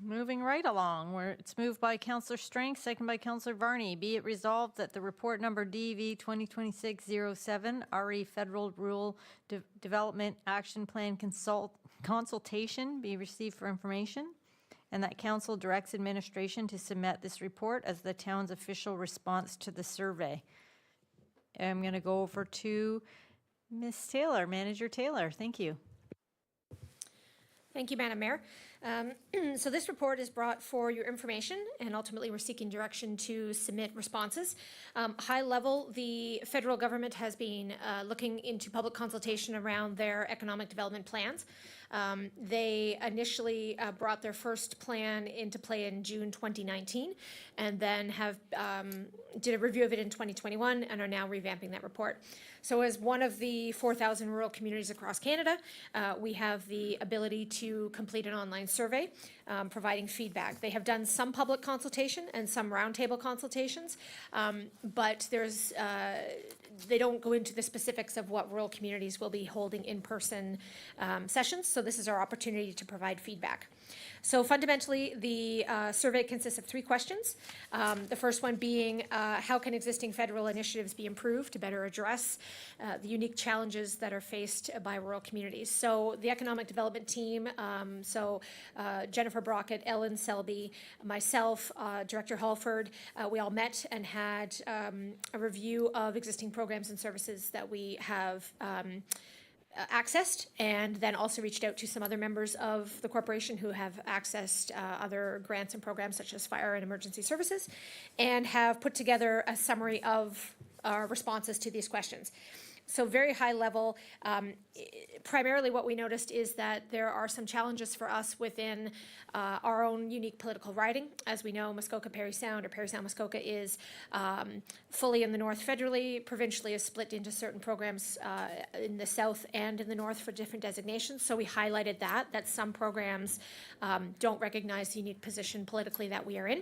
Moving right along, where it's moved by Councillor Strang, second by Councillor Varney. Be it resolved that the report number DV 2026-07, RE Federal Rural Development Action Plan consultation be received for information, and that council directs administration to submit this report as the town's official response to the survey. I'm going to go over to Ms. Taylor, Manager Taylor. Thank you. Thank you, Madam Mayor. So this report is brought for your information, and ultimately we're seeking direction to submit responses. High level, the federal government has been looking into public consultation around their economic development plans. They initially brought their first plan into play in June 2019, and then have did a review of it in 2021 and are now revamping that report. So as one of the 4,000 rural communities across Canada, we have the ability to complete an online survey providing feedback. They have done some public consultation and some roundtable consultations, but there's they don't go into the specifics of what rural communities will be holding in-person sessions, so this is our opportunity to provide feedback. So fundamentally, the survey consists of 3 questions. The first one being, how can existing federal initiatives be improved to better address the unique challenges that are faced by rural communities? So the economic development team, Jennifer Brockett, Ellen Selby, myself, Director Halford, we all met and had a review of existing programs and services that we have accessed, and then also reached out to some other members of the corporation who have accessed other grants and programs such as fire and emergency services, and have put together a summary of our responses to these questions. So very high level, primarily what we noticed is that there are some challenges for us within our own unique political riding. As we know, Muskoka-Parry Sound, or Parry Sound-Muskoka, is fully in the north federally. Provincially is split into certain programs in the south and in the north for different designations. So we highlighted that some programs don't recognize the unique position politically that we are in.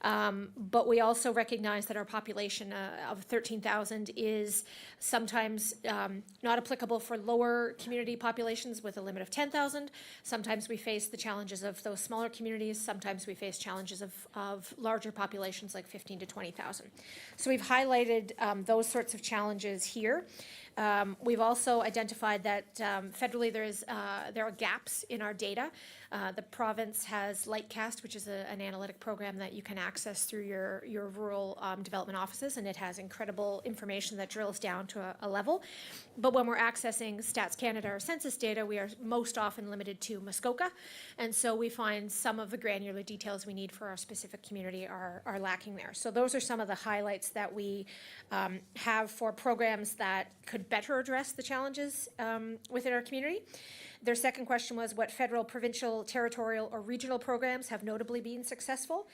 But we also recognize that our population of 13,000 is sometimes not applicable for lower community populations with a limit of 10,000. Sometimes we face the challenges of those smaller communities. Sometimes we face challenges of larger populations like 15 to 20,000. So we've highlighted those sorts of challenges here. We've also identified that federally there are gaps in our data. The province has Lightcast, which is an analytic program that you can access through your rural development offices, and it has incredible information that drills down to a level. But when we're accessing Stats Canada or census data, we are most often limited to Muskoka, and so we find some of the granular details we need for our specific community are lacking there. So those are some of the highlights that we have for programs that could better address the challenges within our community. Their second question was what federal, provincial, territorial, or regional programs have notably been successful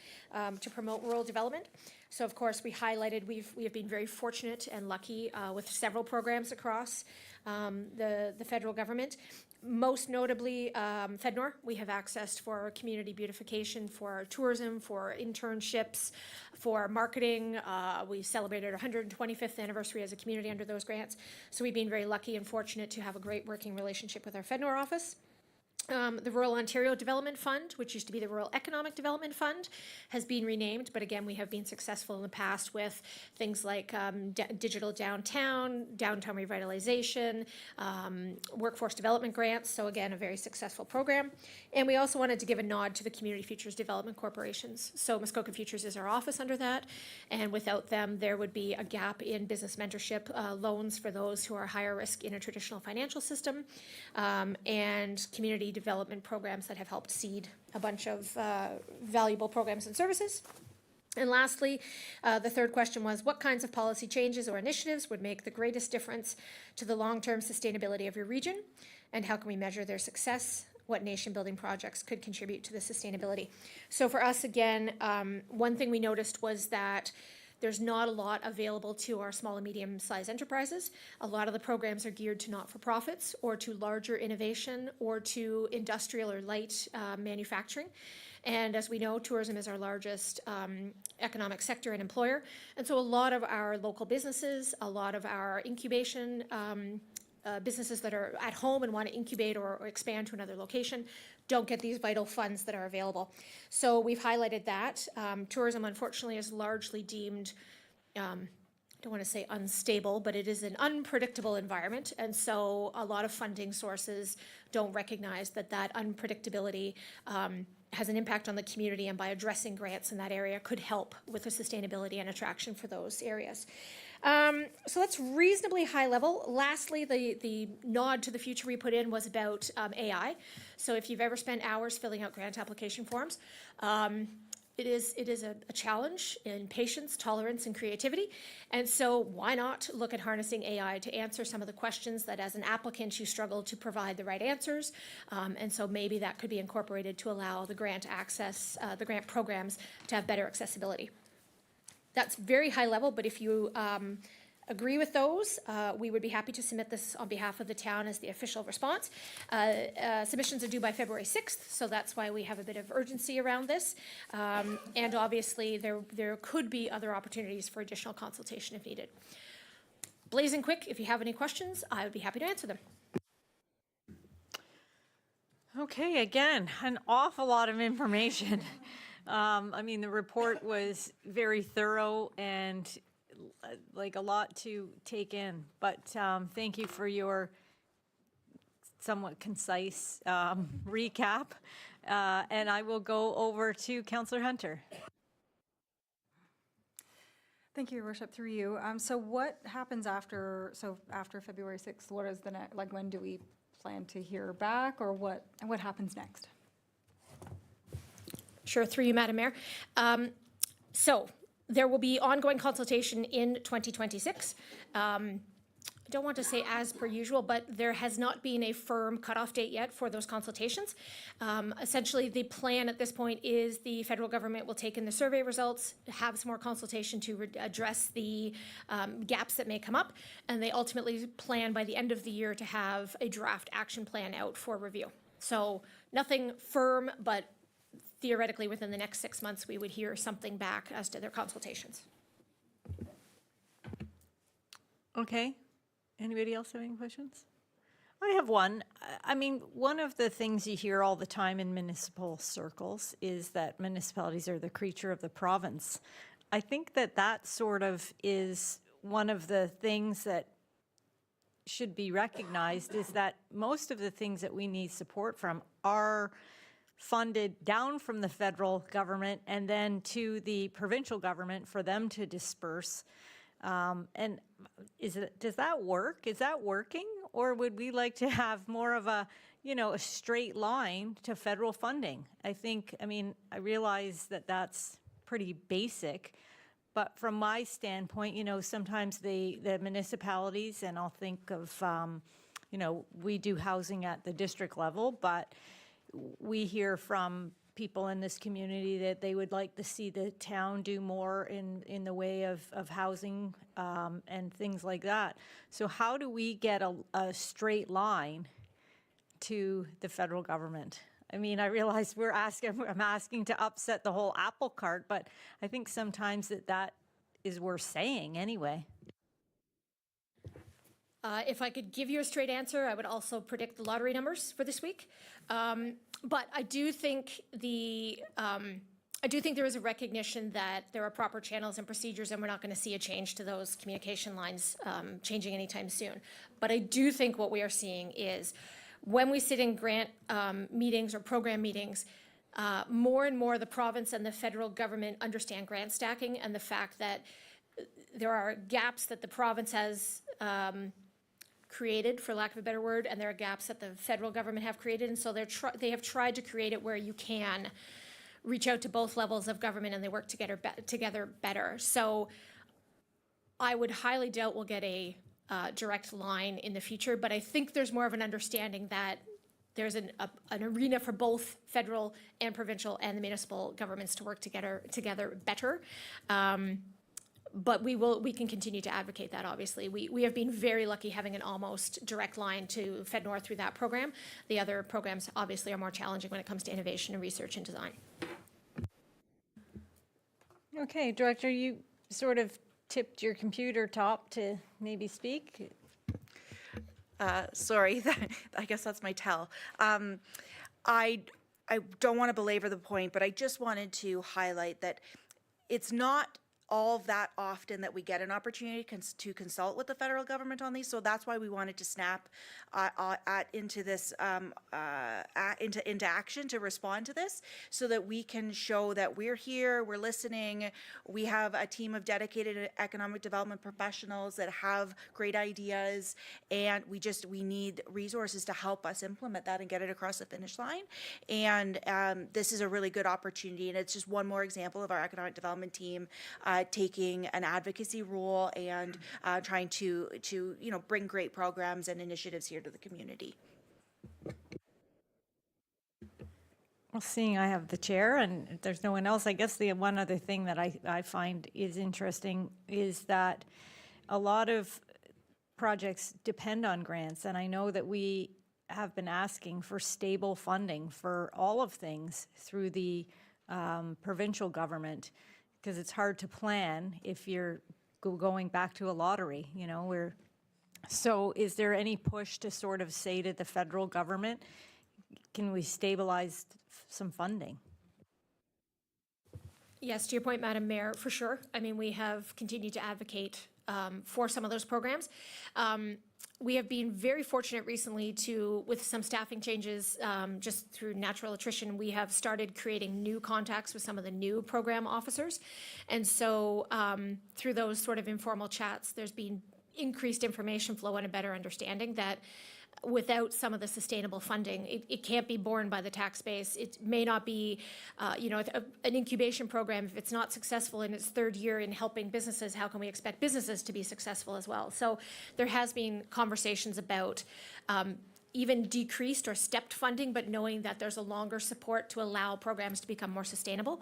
to promote rural development. So of course, we highlighted, we have been very fortunate and lucky with several programs across the federal government. Most notably, FedNor, we have accessed for community beautification, for tourism, for internships, for marketing. We celebrated our 125th anniversary as a community under those grants. So we've been very lucky and fortunate to have a great working relationship with our FedNor office. The Rural Ontario Development Fund, which used to be the Rural Economic Development Fund, has been renamed, but again, we have been successful in the past with things like digital downtown revitalization, workforce development grants, so again, a very successful program. And we also wanted to give a nod to the Community Futures Development Corporations. So Muskoka Futures is our office under that, and without them, there would be a gap in business mentorship loans for those who are higher risk in a traditional financial system, and community development programs that have helped seed a bunch of valuable programs and services. And lastly, the third question was, what kinds of policy changes or initiatives would make the greatest difference to the long-term sustainability of your region? And how can we measure their success? What nation-building projects could contribute to the sustainability? So for us, again, one thing we noticed was that there's not a lot available to our small and medium-sized enterprises. A lot of the programs are geared to not-for-profits or to larger innovation or to industrial or light manufacturing. And as we know, tourism is our largest economic sector and employer. And so a lot of our local businesses, a lot of our incubation businesses that are at home and want to incubate or expand to another location don't get these vital funds that are available. So we've highlighted that. Tourism, unfortunately, is largely deemed, I don't want to say unstable, but it is an unpredictable environment. And so a lot of funding sources don't recognize that unpredictability has an impact on the community, and by addressing grants in that area could help with the sustainability and attraction for those areas. So that's reasonably high level. Lastly, the nod to the future we put in was about AI. So if you've ever spent hours filling out grant application forms, it is a challenge in patience, tolerance, and creativity. And so why not look at harnessing AI to answer some of the questions that as an applicant you struggle to provide the right answers. And so maybe that could be incorporated to allow the grant access, the grant programs to have better accessibility. That's very high level, but if you agree with those, we would be happy to submit this on behalf of the town as the official response. Submissions are due by February 6th, so that's why we have a bit of urgency around this. And obviously, there could be other opportunities for additional consultation if needed. Blazing quick, if you have any questions, I would be happy to answer them. Okay, again, an awful lot of information. I mean, the report was very thorough and like a lot to take in, but thank you for your somewhat concise recap. And I will go over to Councillor Hunter. Thank you, Your Worship, through you. So what happens after February 6th? What is the next, like when do we plan to hear back, or what happens next? Sure, through you, Madam Mayor. So there will be ongoing consultation in 2026. I don't want to say as per usual, but there has not been a firm cutoff date yet for those consultations. Essentially, the plan at this point is the federal government will take in the survey results, have some more consultation to address the gaps that may come up, and they ultimately plan by the end of the year to have a draft action plan out for review. So nothing firm, but theoretically, within the next 6 months, we would hear something back as to their consultations. Okay. Anybody else have any questions? I have one. I mean, one of the things you hear all the time in municipal circles is that municipalities are the creature of the province. I think that sort of is one of the things that should be recognized is that most of the things that we need support from are funded down from the federal government and then to the provincial government for them to disperse. And does that work? Is that working? Or would we like to have more of a, a straight line to federal funding? I realize that that's pretty basic, but from my standpoint, sometimes the municipalities, and I'll think of, we do housing at the district level, but we hear from people in this community that they would like to see the town do more in the way of housing and things like that. So how do we get a straight line to the federal government? I realize I'm asking to upset the whole apple cart, but I think sometimes that is worth saying anyway. If I could give you a straight answer, I would also predict the lottery numbers for this week. But I do think there is a recognition that there are proper channels and procedures, and we're not going to see a change to those communication lines changing anytime soon. But I do think what we are seeing is when we sit in grant meetings or program meetings, more and more the province and the federal government understand grant stacking and the fact that there are gaps that the province has created, for lack of a better word, and there are gaps that the federal government have created, and so they have tried to create it where you can reach out to both levels of government and they work together better. So I would highly doubt we'll get a direct line in the future, but I think there's more of an understanding that there's an arena for both federal and provincial and the municipal governments to work together better. But we can continue to advocate that, obviously. We have been very lucky having an almost direct line to Fed North through that program. The other programs obviously are more challenging when it comes to innovation and research and design. Okay, Director, you sort of tipped your computer top to maybe speak. Sorry, I guess that's my tell. I don't want to belabor the point, but I just wanted to highlight that it's not all that often that we get an opportunity to consult with the federal government on these. So that's why we wanted to snap into this into action to respond to this, so that we can show that we're here, we're listening. We have a team of dedicated economic development professionals that have great ideas, and we need resources to help us implement that and get it across the finish line. And this is a really good opportunity, and it's just one more example of our economic development team taking an advocacy role and trying to bring great programs and initiatives here to the community. Well, seeing I have the chair and if there's no one else, I guess the one other thing that I find is interesting is that a lot of projects depend on grants, and I know that we have been asking for stable funding for all of things through the provincial government, because it's hard to plan if you're going back to a lottery, So is there any push to sort of say to the federal government, can we stabilize some funding? Yes, to your point, Madam Mayor, for sure. We have continued to advocate for some of those programs. We have been very fortunate recently with some staffing changes, just through natural attrition, we have started creating new contacts with some of the new program officers. And so through those sort of informal chats, there's been increased information flow and a better understanding that without some of the sustainable funding, it can't be borne by the tax base. It may not be, an incubation program, if it's not successful in its third year in helping businesses, how can we expect businesses to be successful as well? So there has been conversations about even decreased or stepped funding, but knowing that there's a longer support to allow programs to become more sustainable.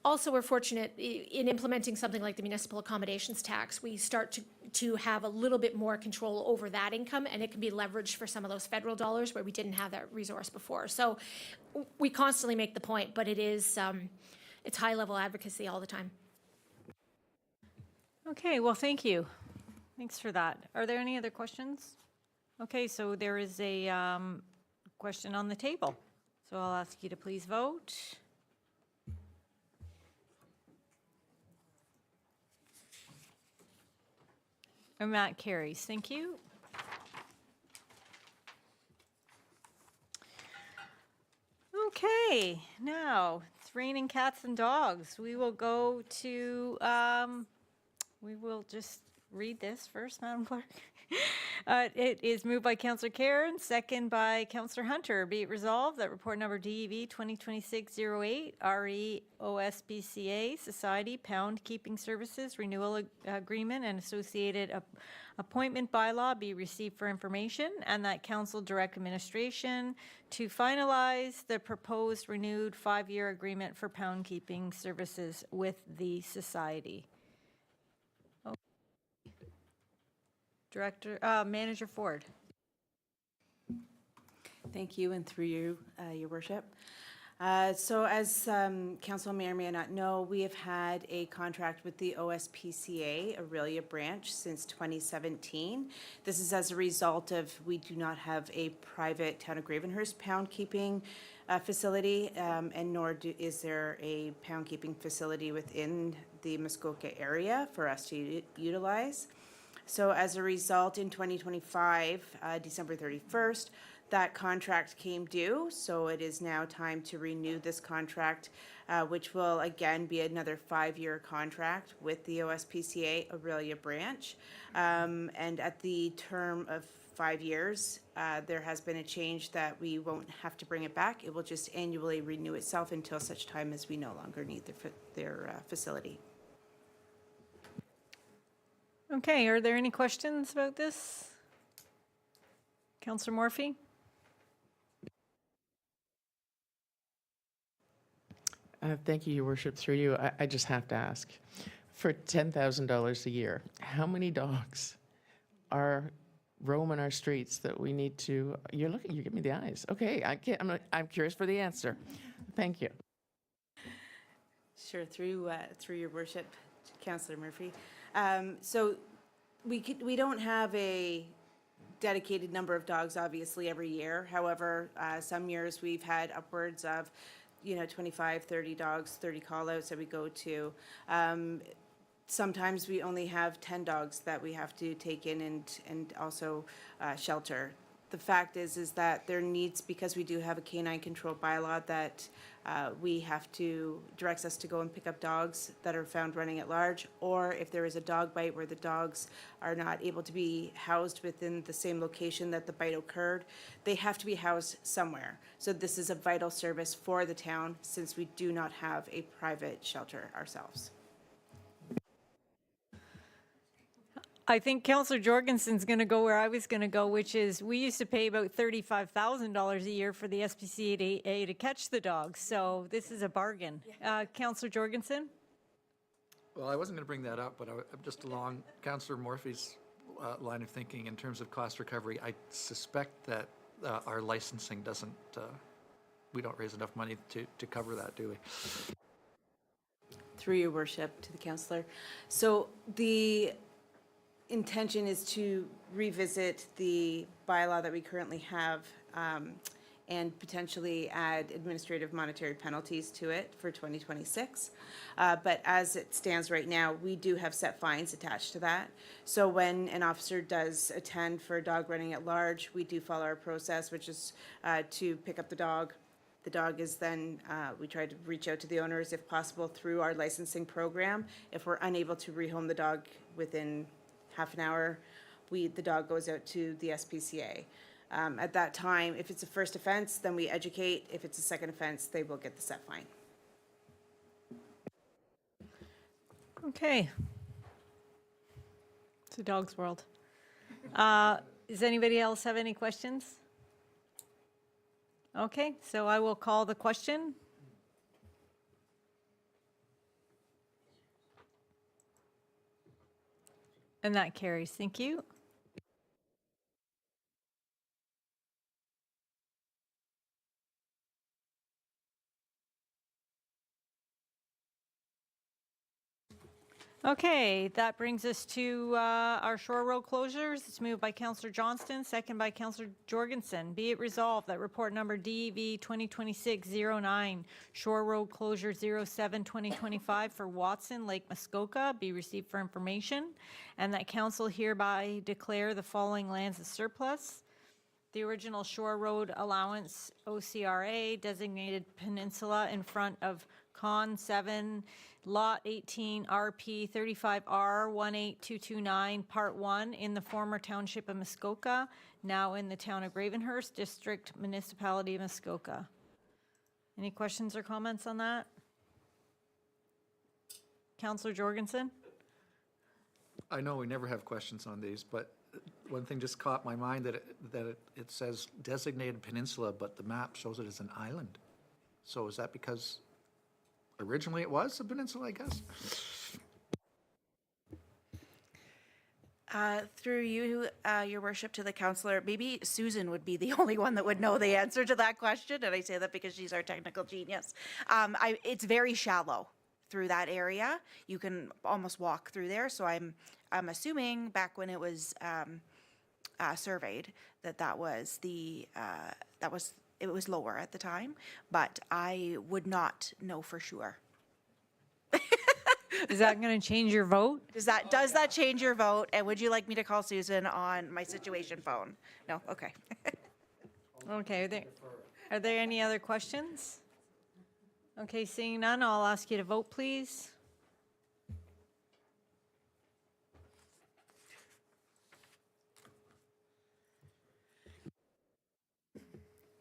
Also, we're fortunate in implementing something like the municipal accommodations tax, we start to have a little bit more control over that income, and it can be leveraged for some of those federal dollars where we didn't have that resource before. So we constantly make the point, but it's high-level advocacy all the time. Okay, well, thank you. Thanks for that. Are there any other questions? Okay, so there is a question on the table. So I'll ask you to please vote. And that carries. Thank you. Okay, now it's raining cats and dogs. We will go to, we will just read this first, Madam Clerk. It is moved by Councillor Karen, second by Councillor Hunter. Be it resolved that report number DEV 2026-08, REOSBCA Society Pound Keeping Services Renewal Agreement and associated appointment bylaw be received for information, and that council direct administration to finalize the proposed renewed 5-year agreement for pound keeping services with the society. Manager Ford. Thank you, and through you, Your Worship. So as Council may or may not know, we have had a contract with the OSPCA Aurelia branch since 2017. This is as a result of we do not have a private Town of Gravenhurst pound keeping facility, and nor is there a pound keeping facility within the Muskoka area for us to utilize. So as a result, in 2025, December 31st, that contract came due. So it is now time to renew this contract, which will again be another 5-year contract with the OSPCA Aurelia branch. And at the term of 5 years, there has been a change that we won't have to bring it back. It will just annually renew itself until such time as we no longer need their facility. Okay, are there any questions about this? Councillor Morphy? Thank you, Your Worship. Through you, I just have to ask. For $10,000 a year, how many dogs are roaming our streets that we need to? You're looking. You give me the eyes. Okay, I'm curious for the answer. Thank you. Sure, through Your Worship, Councillor Murphy. So we don't have a dedicated number of dogs, obviously, every year. However, some years we've had upwards of 25, 30 dogs, 30 call-outs that we go to. Sometimes we only have 10 dogs that we have to take in and also shelter. The fact is that there needs, because we do have a canine control bylaw that we have to, directs us to go and pick up dogs that are found running at large, or if there is a dog bite where the dogs are not able to be housed within the same location that the bite occurred, they have to be housed somewhere. So this is a vital service for the town since we do not have a private shelter ourselves. I think Councillor Jorgensen's going to go where I was going to go, which is we used to pay about $35,000 a year for the SPCA to catch the dogs. So this is a bargain. Councillor Jorgensen? Well, I wasn't going to bring that up, but I'm just along Councillor Morphy's line of thinking in terms of cost recovery. I suspect that our licensing doesn't, we don't raise enough money to cover that, do we? Through Your Worship to the councillor. So the intention is to revisit the bylaw that we currently have and potentially add administrative monetary penalties to it for 2026. But as it stands right now, we do have set fines attached to that. So when an officer does attend for a dog running at large, we do follow our process, which is to pick up the dog. The dog is then, we try to reach out to the owners if possible through our licensing program. If we're unable to rehome the dog within half an hour, the dog goes out to the SPCA. At that time, if it's a first offense, then we educate. If it's a second offense, they will get the set fine. Okay. It's a dog's world. Does anybody else have any questions? Okay, so I will call the question. And that carries. Thank you. Okay, that brings us to our Shore Road closures. It's moved by Councillor Johnston, second by Councillor Jorgensen. Be it resolved that report number DV 2026-09, Shore Road closure 07-2025 for Watson, Lake Muskoka be received for information, and that council hereby declare the following lands as surplus. The original Shore Road allowance, OCRA, designated peninsula in front of Con 7, Lot 18, RP 35R 18229, Part 1, in the former Township of Muskoka, now in the Town of Gravenhurst, District Municipality of Muskoka. Any questions or comments on that? Councillor Jorgensen? I know we never have questions on these, but one thing just caught my mind, that it says designated peninsula, but the map shows it as an island. So is that because originally it was a peninsula, I guess? Through you, your worship, to the councillor, maybe Susan would be the only one that would know the answer to that question, and I say that because she's our technical genius. It's very shallow through that area. You can almost walk through there, so I'm assuming back when it was surveyed that was it was lower at the time, but I would not know for sure. Is that going to change your vote? Does that change your vote? And would you like me to call Susan on my situation phone? No? Okay. Okay, are there any other questions? Okay, seeing none, I'll ask you to vote, please.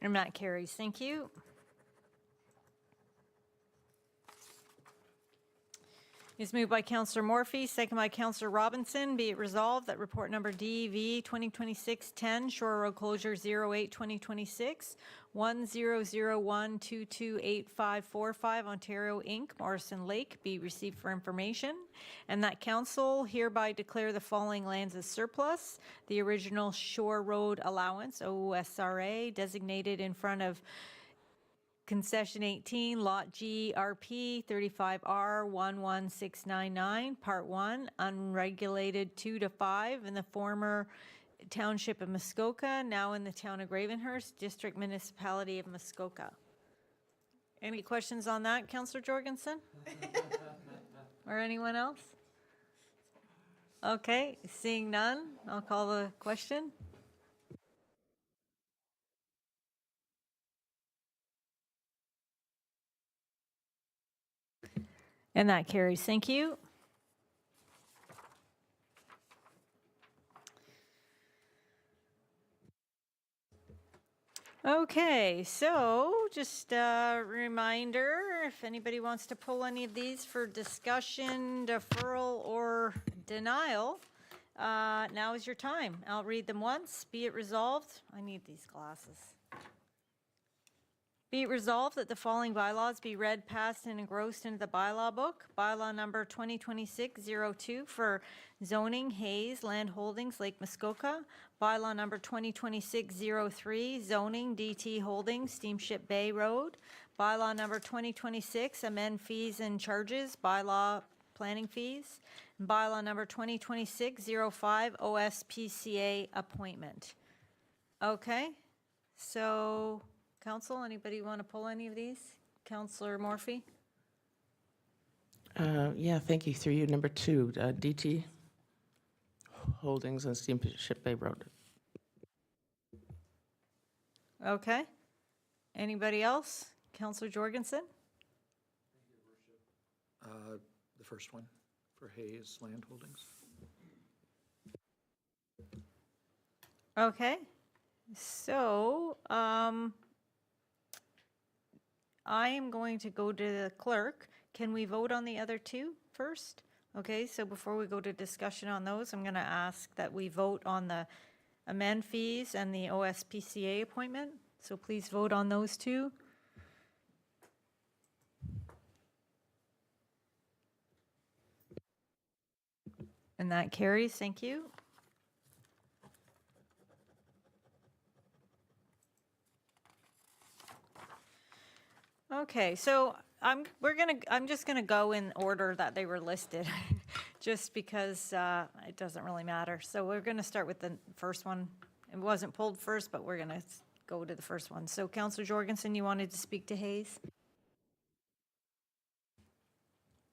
And that carries. Thank you. It's moved by Councillor Morphy, second by Councillor Robinson. Be it resolved that report number DV 2026-10, Shore Road closure 08-2026, 1001228545 Ontario Inc., Morrison Lake, be received for information, and that council hereby declare the following lands as surplus. The original Shore Road allowance, OSRA, designated in front of Concession 18, Lot G, RP 35R 11699, Part 1, unregulated 2 to 5 in the former Township of Muskoka, now in the Town of Gravenhurst, District Municipality of Muskoka. Any questions on that, Councillor Jorgensen? Or anyone else? Okay, seeing none, I'll call the question. And that carries. Thank you. Okay, so just a reminder, if anybody wants to pull any of these for discussion, deferral, or denial, now is your time. I'll read them once. Be it resolved. I need these glasses. Be it resolved that the following bylaws be read, passed, and engrossed into the bylaw book. Bylaw number 2026-02 for zoning, Hayes, Land Holdings, Lake Muskoka. Bylaw number 2026-03, zoning, DT Holdings, Steamship Bay Road. Bylaw number 2026, amend fees and charges, bylaw planning fees. And bylaw number 2026-05, OSPCA appointment. Okay, so council, anybody want to pull any of these? Councillor Morphy? Yeah, thank you. Through you, number 2, DT Holdings and Steamship Bay Road. Okay. Anybody else? Councillor Jorgensen? The first one for Hayes Land Holdings. Okay. So, I am going to go to the clerk. Can we vote on the other two first? Okay, so before we go to discussion on those, I'm going to ask that we vote on the amend fees and the OSPCA appointment. So please vote on those two. And that carries. Thank you. Okay, so I'm just gonna go in order that they were listed, just because it doesn't really matter. So we're going to start with the first one. It wasn't pulled first, but we're going to go to the first one. So Councillor Jorgensen, you wanted to speak to Hayes?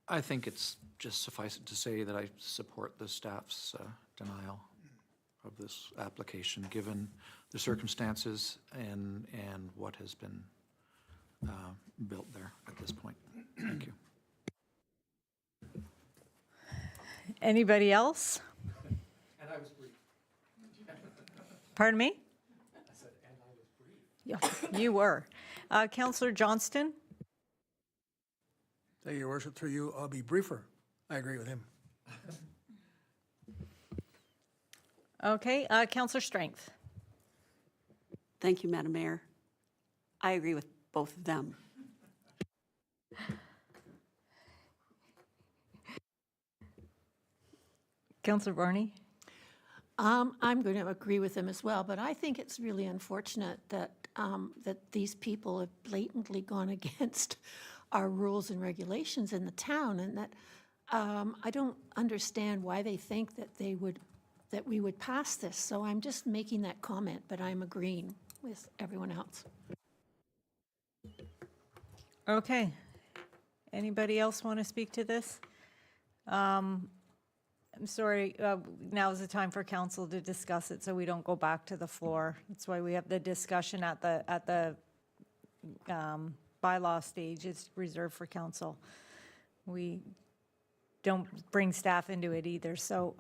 I think it's just suffice it to say that I support the staff's denial of this application, given the circumstances and what has been built there at this point. Thank you. Anybody else? And I was brief. Pardon me? I said, and I was brief. Yeah, you were. Councillor Johnston? Thank you, Your Worship. Through you, I'll be briefer. I agree with him. Okay, Councillor Strength? Thank you, Madam Mayor. I agree with both of them. Councillor Barney? I'm going to agree with them as well, but I think it's really unfortunate that, that these people have blatantly gone against our rules and regulations in the town, and that I don't understand why they think that that we would pass this. So I'm just making that comment, but I'm agreeing with everyone else. Okay. Anybody else want to speak to this? I'm sorry, now's the time for council to discuss it, so we don't go back to the floor. That's why we have the discussion at the bylaw stage. It's reserved for council. We don't bring staff into it either. So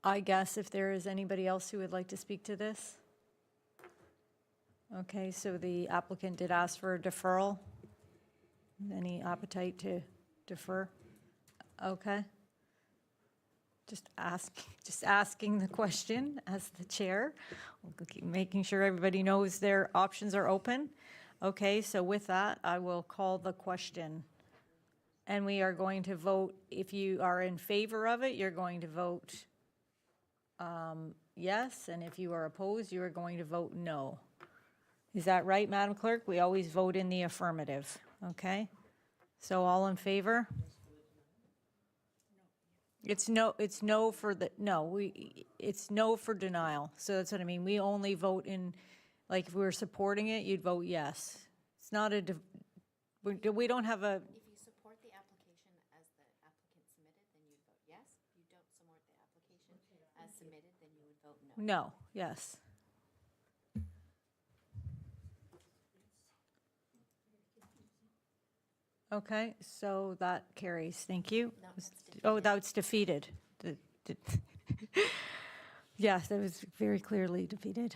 I guess if there is anybody else who would like to speak to this? Okay, so the applicant did ask for a deferral. Any appetite to defer? Okay. Just asking the question as the chair. We'll keep making sure everybody knows their options are open. Okay, so with that, I will call the question. And we are going to vote, if you are in favor of it, you're going to vote yes, and if you are opposed, you are going to vote no. Is that right, Madam Clerk? We always vote in the affirmative, okay? So all in favor? It's no for denial. So that's what I mean. We only vote in, like, if we were supporting it, you'd vote yes. It's not a, we don't have a. If you support the application as the applicant submitted, then you'd vote yes. If you don't support the application as submitted, then you would vote no. No, yes. Okay, so that carries. Thank you. Oh, that's defeated. Yes, that was very clearly defeated.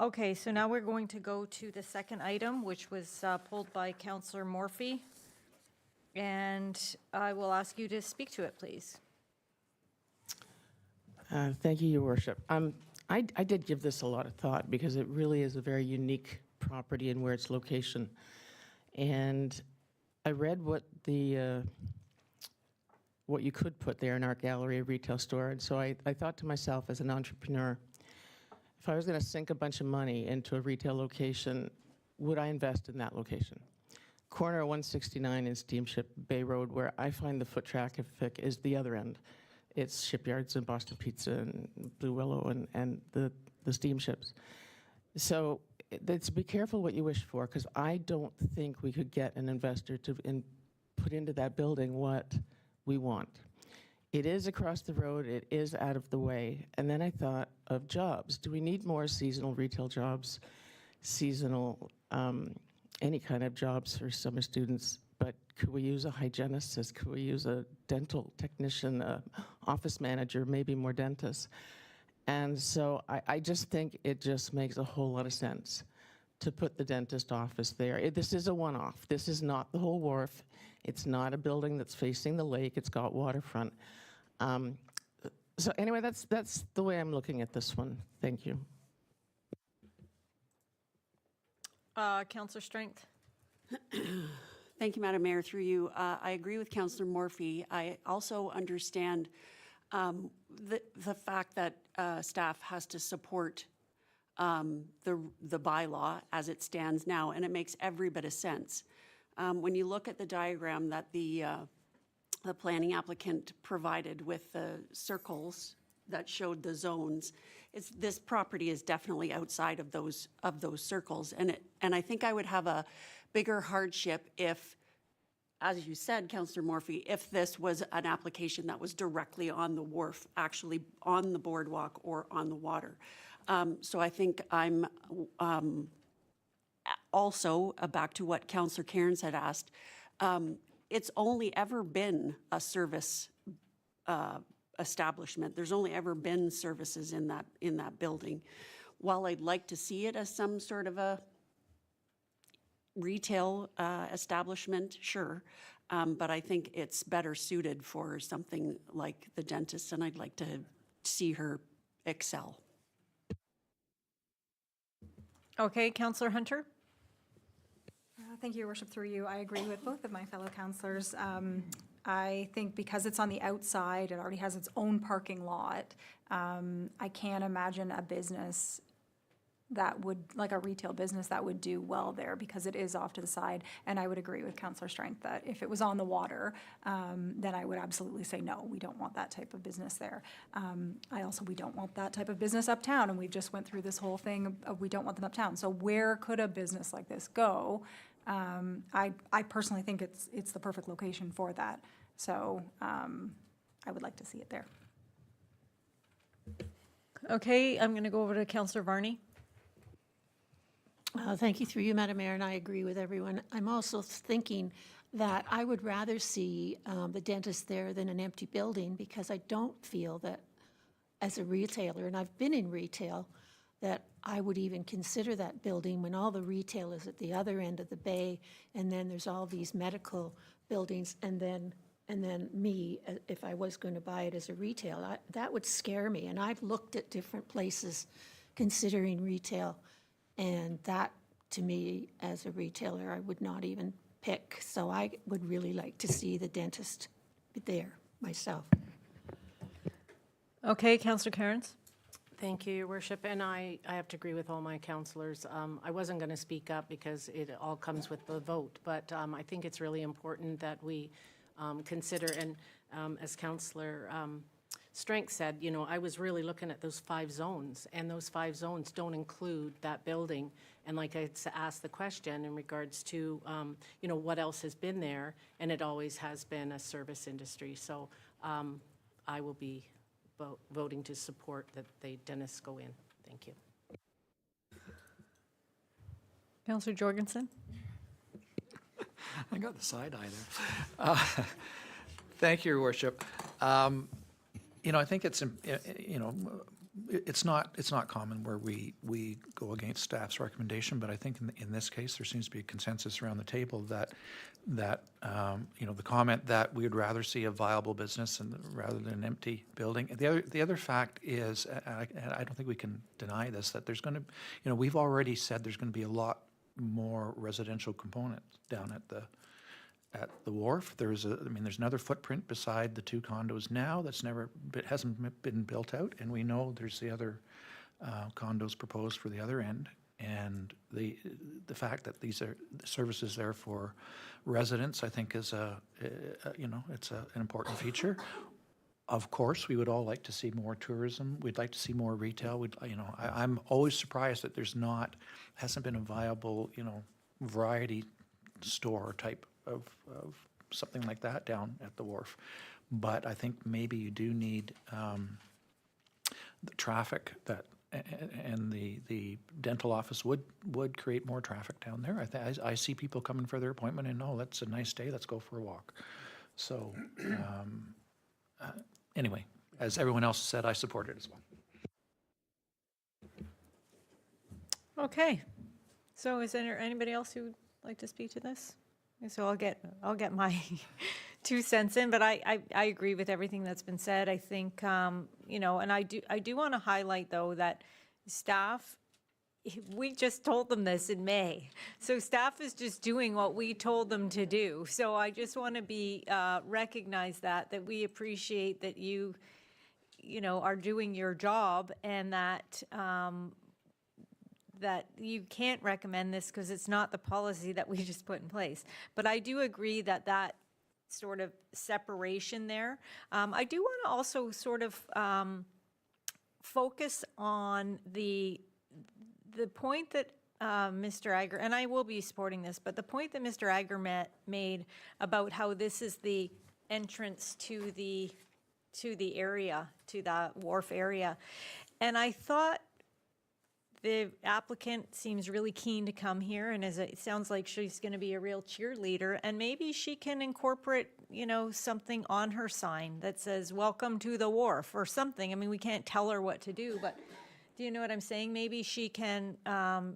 Okay, so now we're going to go to the second item, which was pulled by Councillor Morphy. And I will ask you to speak to it, please. Thank you, Your Worship. I did give this a lot of thought because it really is a very unique property and where its location. And I read what you could put there in Art Gallery, a retail store, and so I thought to myself as an entrepreneur, if I was going to sink a bunch of money into a retail location, would I invest in that location? Corner of 169 and Steamship Bay Road, where I find the foot traffic is the other end. It's Shipyards and Boston Pizza and Blue Willow and the steamships. So it's be careful what you wish for, because I don't think we could get an investor to put into that building what we want. It is across the road, it is out of the way. And then I thought of jobs. Do we need more seasonal retail jobs, seasonal, any kind of jobs for summer students? But could we use a hygienist? Could we use a dental technician, office manager, maybe more dentists? And so I just think it just makes a whole lot of sense to put the dentist office there. This is a one-off. This is not the whole wharf. It's not a building that's facing the lake. It's got waterfront. So anyway, that's the way I'm looking at this one. Thank you. Councillor Strength. Thank you, Madam Mayor. Through you, I agree with Councillor Morphy. I also understand the fact that staff has to support the bylaw as it stands now, and it makes every bit of sense. When you look at the diagram that the the planning applicant provided with the circles that showed the zones, this property is definitely outside of those circles. And I think I would have a bigger hardship if, as you said, Councillor Morphy, if this was an application that was directly on the wharf, actually on the boardwalk or on the water. So I think I'm also, back to what Councillor Cairns had asked, it's only ever been a service establishment. There's only ever been services in that building. While I'd like to see it as some sort of a retail establishment, sure, but I think it's better suited for something like the dentist, and I'd like to see her excel. Okay, Councillor Hunter? Thank you, Your Worship. Through you, I agree with both of my fellow councillors. I think because it's on the outside, it already has its own parking lot. I can't imagine a business that would, like a retail business, that would do well there because it is off to the side. And I would agree with Councillor Strength that if it was on the water, then I would absolutely say, no, we don't want that type of business there. We don't want that type of business uptown. And we just went through this whole thing of we don't want them uptown. So where could a business like this go? I personally think it's the perfect location for that. So I would like to see it there. Okay, I'm going to go over to Councillor Varney. Thank you, through you, Madam Mayor, and I agree with everyone. I'm also thinking that I would rather see the dentist there than an empty building, because I don't feel that as a retailer, and I've been in retail, that I would even consider that building when all the retail is at the other end of the bay, and then there's all these medical buildings, and then me, if I was going to buy it as a retail, that would scare me. And I've looked at different places considering retail, and that, to me, as a retailer, I would not even pick. So I would really like to see the dentist there myself. Okay, Councillor Cairns? Thank you, Your Worship, and I have to agree with all my councillors. I wasn't going to speak up because it all comes with the vote, but I think it's really important that we consider, and as Councillor Strength said, you know, I was really looking at those 5 zones, and those 5 zones don't include that building. And like I asked the question in regards to, you know, what else has been there, and it always has been a service industry. So I will be voting to support that the dentists go in. Thank you. Councillor Jorgensen? I got the side eye there. Thank you, Your Worship. You know, I think it's, you know, it's not common where we go against staff's recommendation, but I think in this case, there seems to be a consensus around the table that you know, the comment that we would rather see a viable business rather than an empty building. The other fact is, and I don't think we can deny this, that there's going to, you know, we've already said there's going to be a lot more residential components down at the wharf. There's another footprint beside the 2 condos now hasn't been built out, and we know there's the other condos proposed for the other end. And the fact that these are services there for residents, I think, is you know, it's an important feature. Of course, we would all like to see more tourism. We'd like to see more retail. You know, I'm always surprised that hasn't been a viable, you know, variety store type of something like that down at the wharf. But I think maybe you do need the traffic that, and the dental office would create more traffic down there. I see people coming for their appointment and, oh, that's a nice day, let's go for a walk. So anyway, as everyone else said, I support it as well. Okay. So is there anybody else who would like to speak to this? So I'll get my 2 cents in, but I agree with everything that's been said. I think, you know, and I do want to highlight, though, that staff, we just told them this in May. So staff is just doing what we told them to do. So I just want to be, recognize that we appreciate that you know, are doing your job, and that, that you can't recommend this because it's not the policy that we just put in place. But I do agree that sort of separation there. I do want to also sort of focus on the point that Mr. Agar, and I will be supporting this, but the point that Mr. Agar made about how this is the entrance to the area, to that wharf area. And I thought the applicant seems really keen to come here, and it sounds like she's going to be a real cheerleader, and maybe she can incorporate, you know, something on her sign that says, "Welcome to the wharf," or something. I mean, we can't tell her what to do, but do you know what I'm saying? Maybe she can,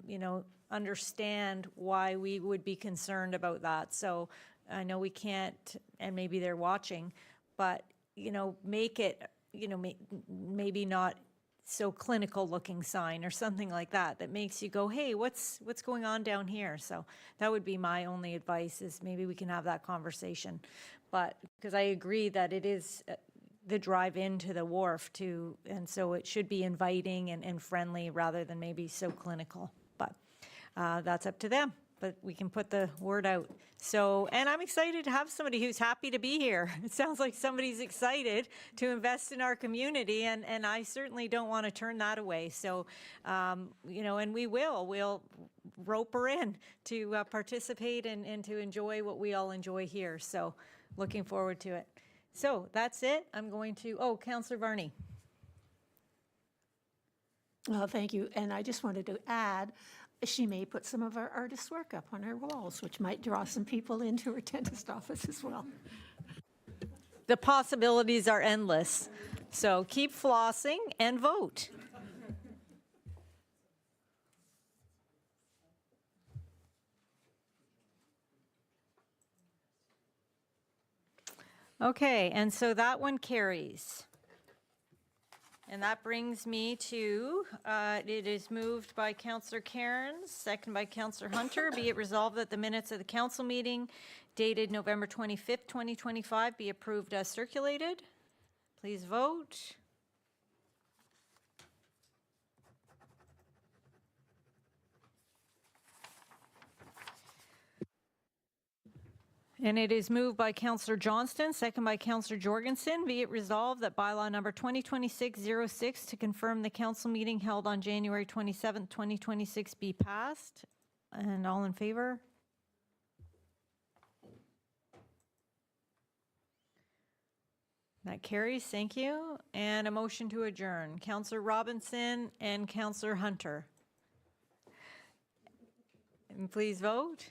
you know, understand why we would be concerned about that. So I know we can't, and maybe they're watching, but, you know, make it, you know, maybe not so clinical looking sign or something like that, that makes you go, hey, what's going on down here? So that would be my only advice, is maybe we can have that conversation. But, because I agree that it is the drive into the wharf too, and so it should be inviting and friendly rather than maybe so clinical. But that's up to them, but we can put the word out. So, and I'm excited to have somebody who's happy to be here. It sounds like somebody's excited to invest in our community, and I certainly don't want to turn that away. So, you know, and we'll rope her in to participate and to enjoy what we all enjoy here. So looking forward to it. So that's it. I'm going to, Councillor Varney. Well, thank you. And I just wanted to add, she may put some of our artist work up on her walls, which might draw some people into her dentist office as well. The possibilities are endless. So keep flossing and vote. Okay, and so that one carries. And that brings me to, it is moved by Councillor Cairns, second by Councillor Hunter. Be it resolved that the minutes of the council meeting dated November 25th, 2025 be approved as circulated. Please vote. And it is moved by Councillor Johnston, second by Councillor Jorgensen. Be it resolved that bylaw number 2026-06 to confirm the council meeting held on January 27th, 2026 be passed. And all in favor? That carries, thank you. And a motion to adjourn. Councillor Robinson and Councillor Hunter. And please vote.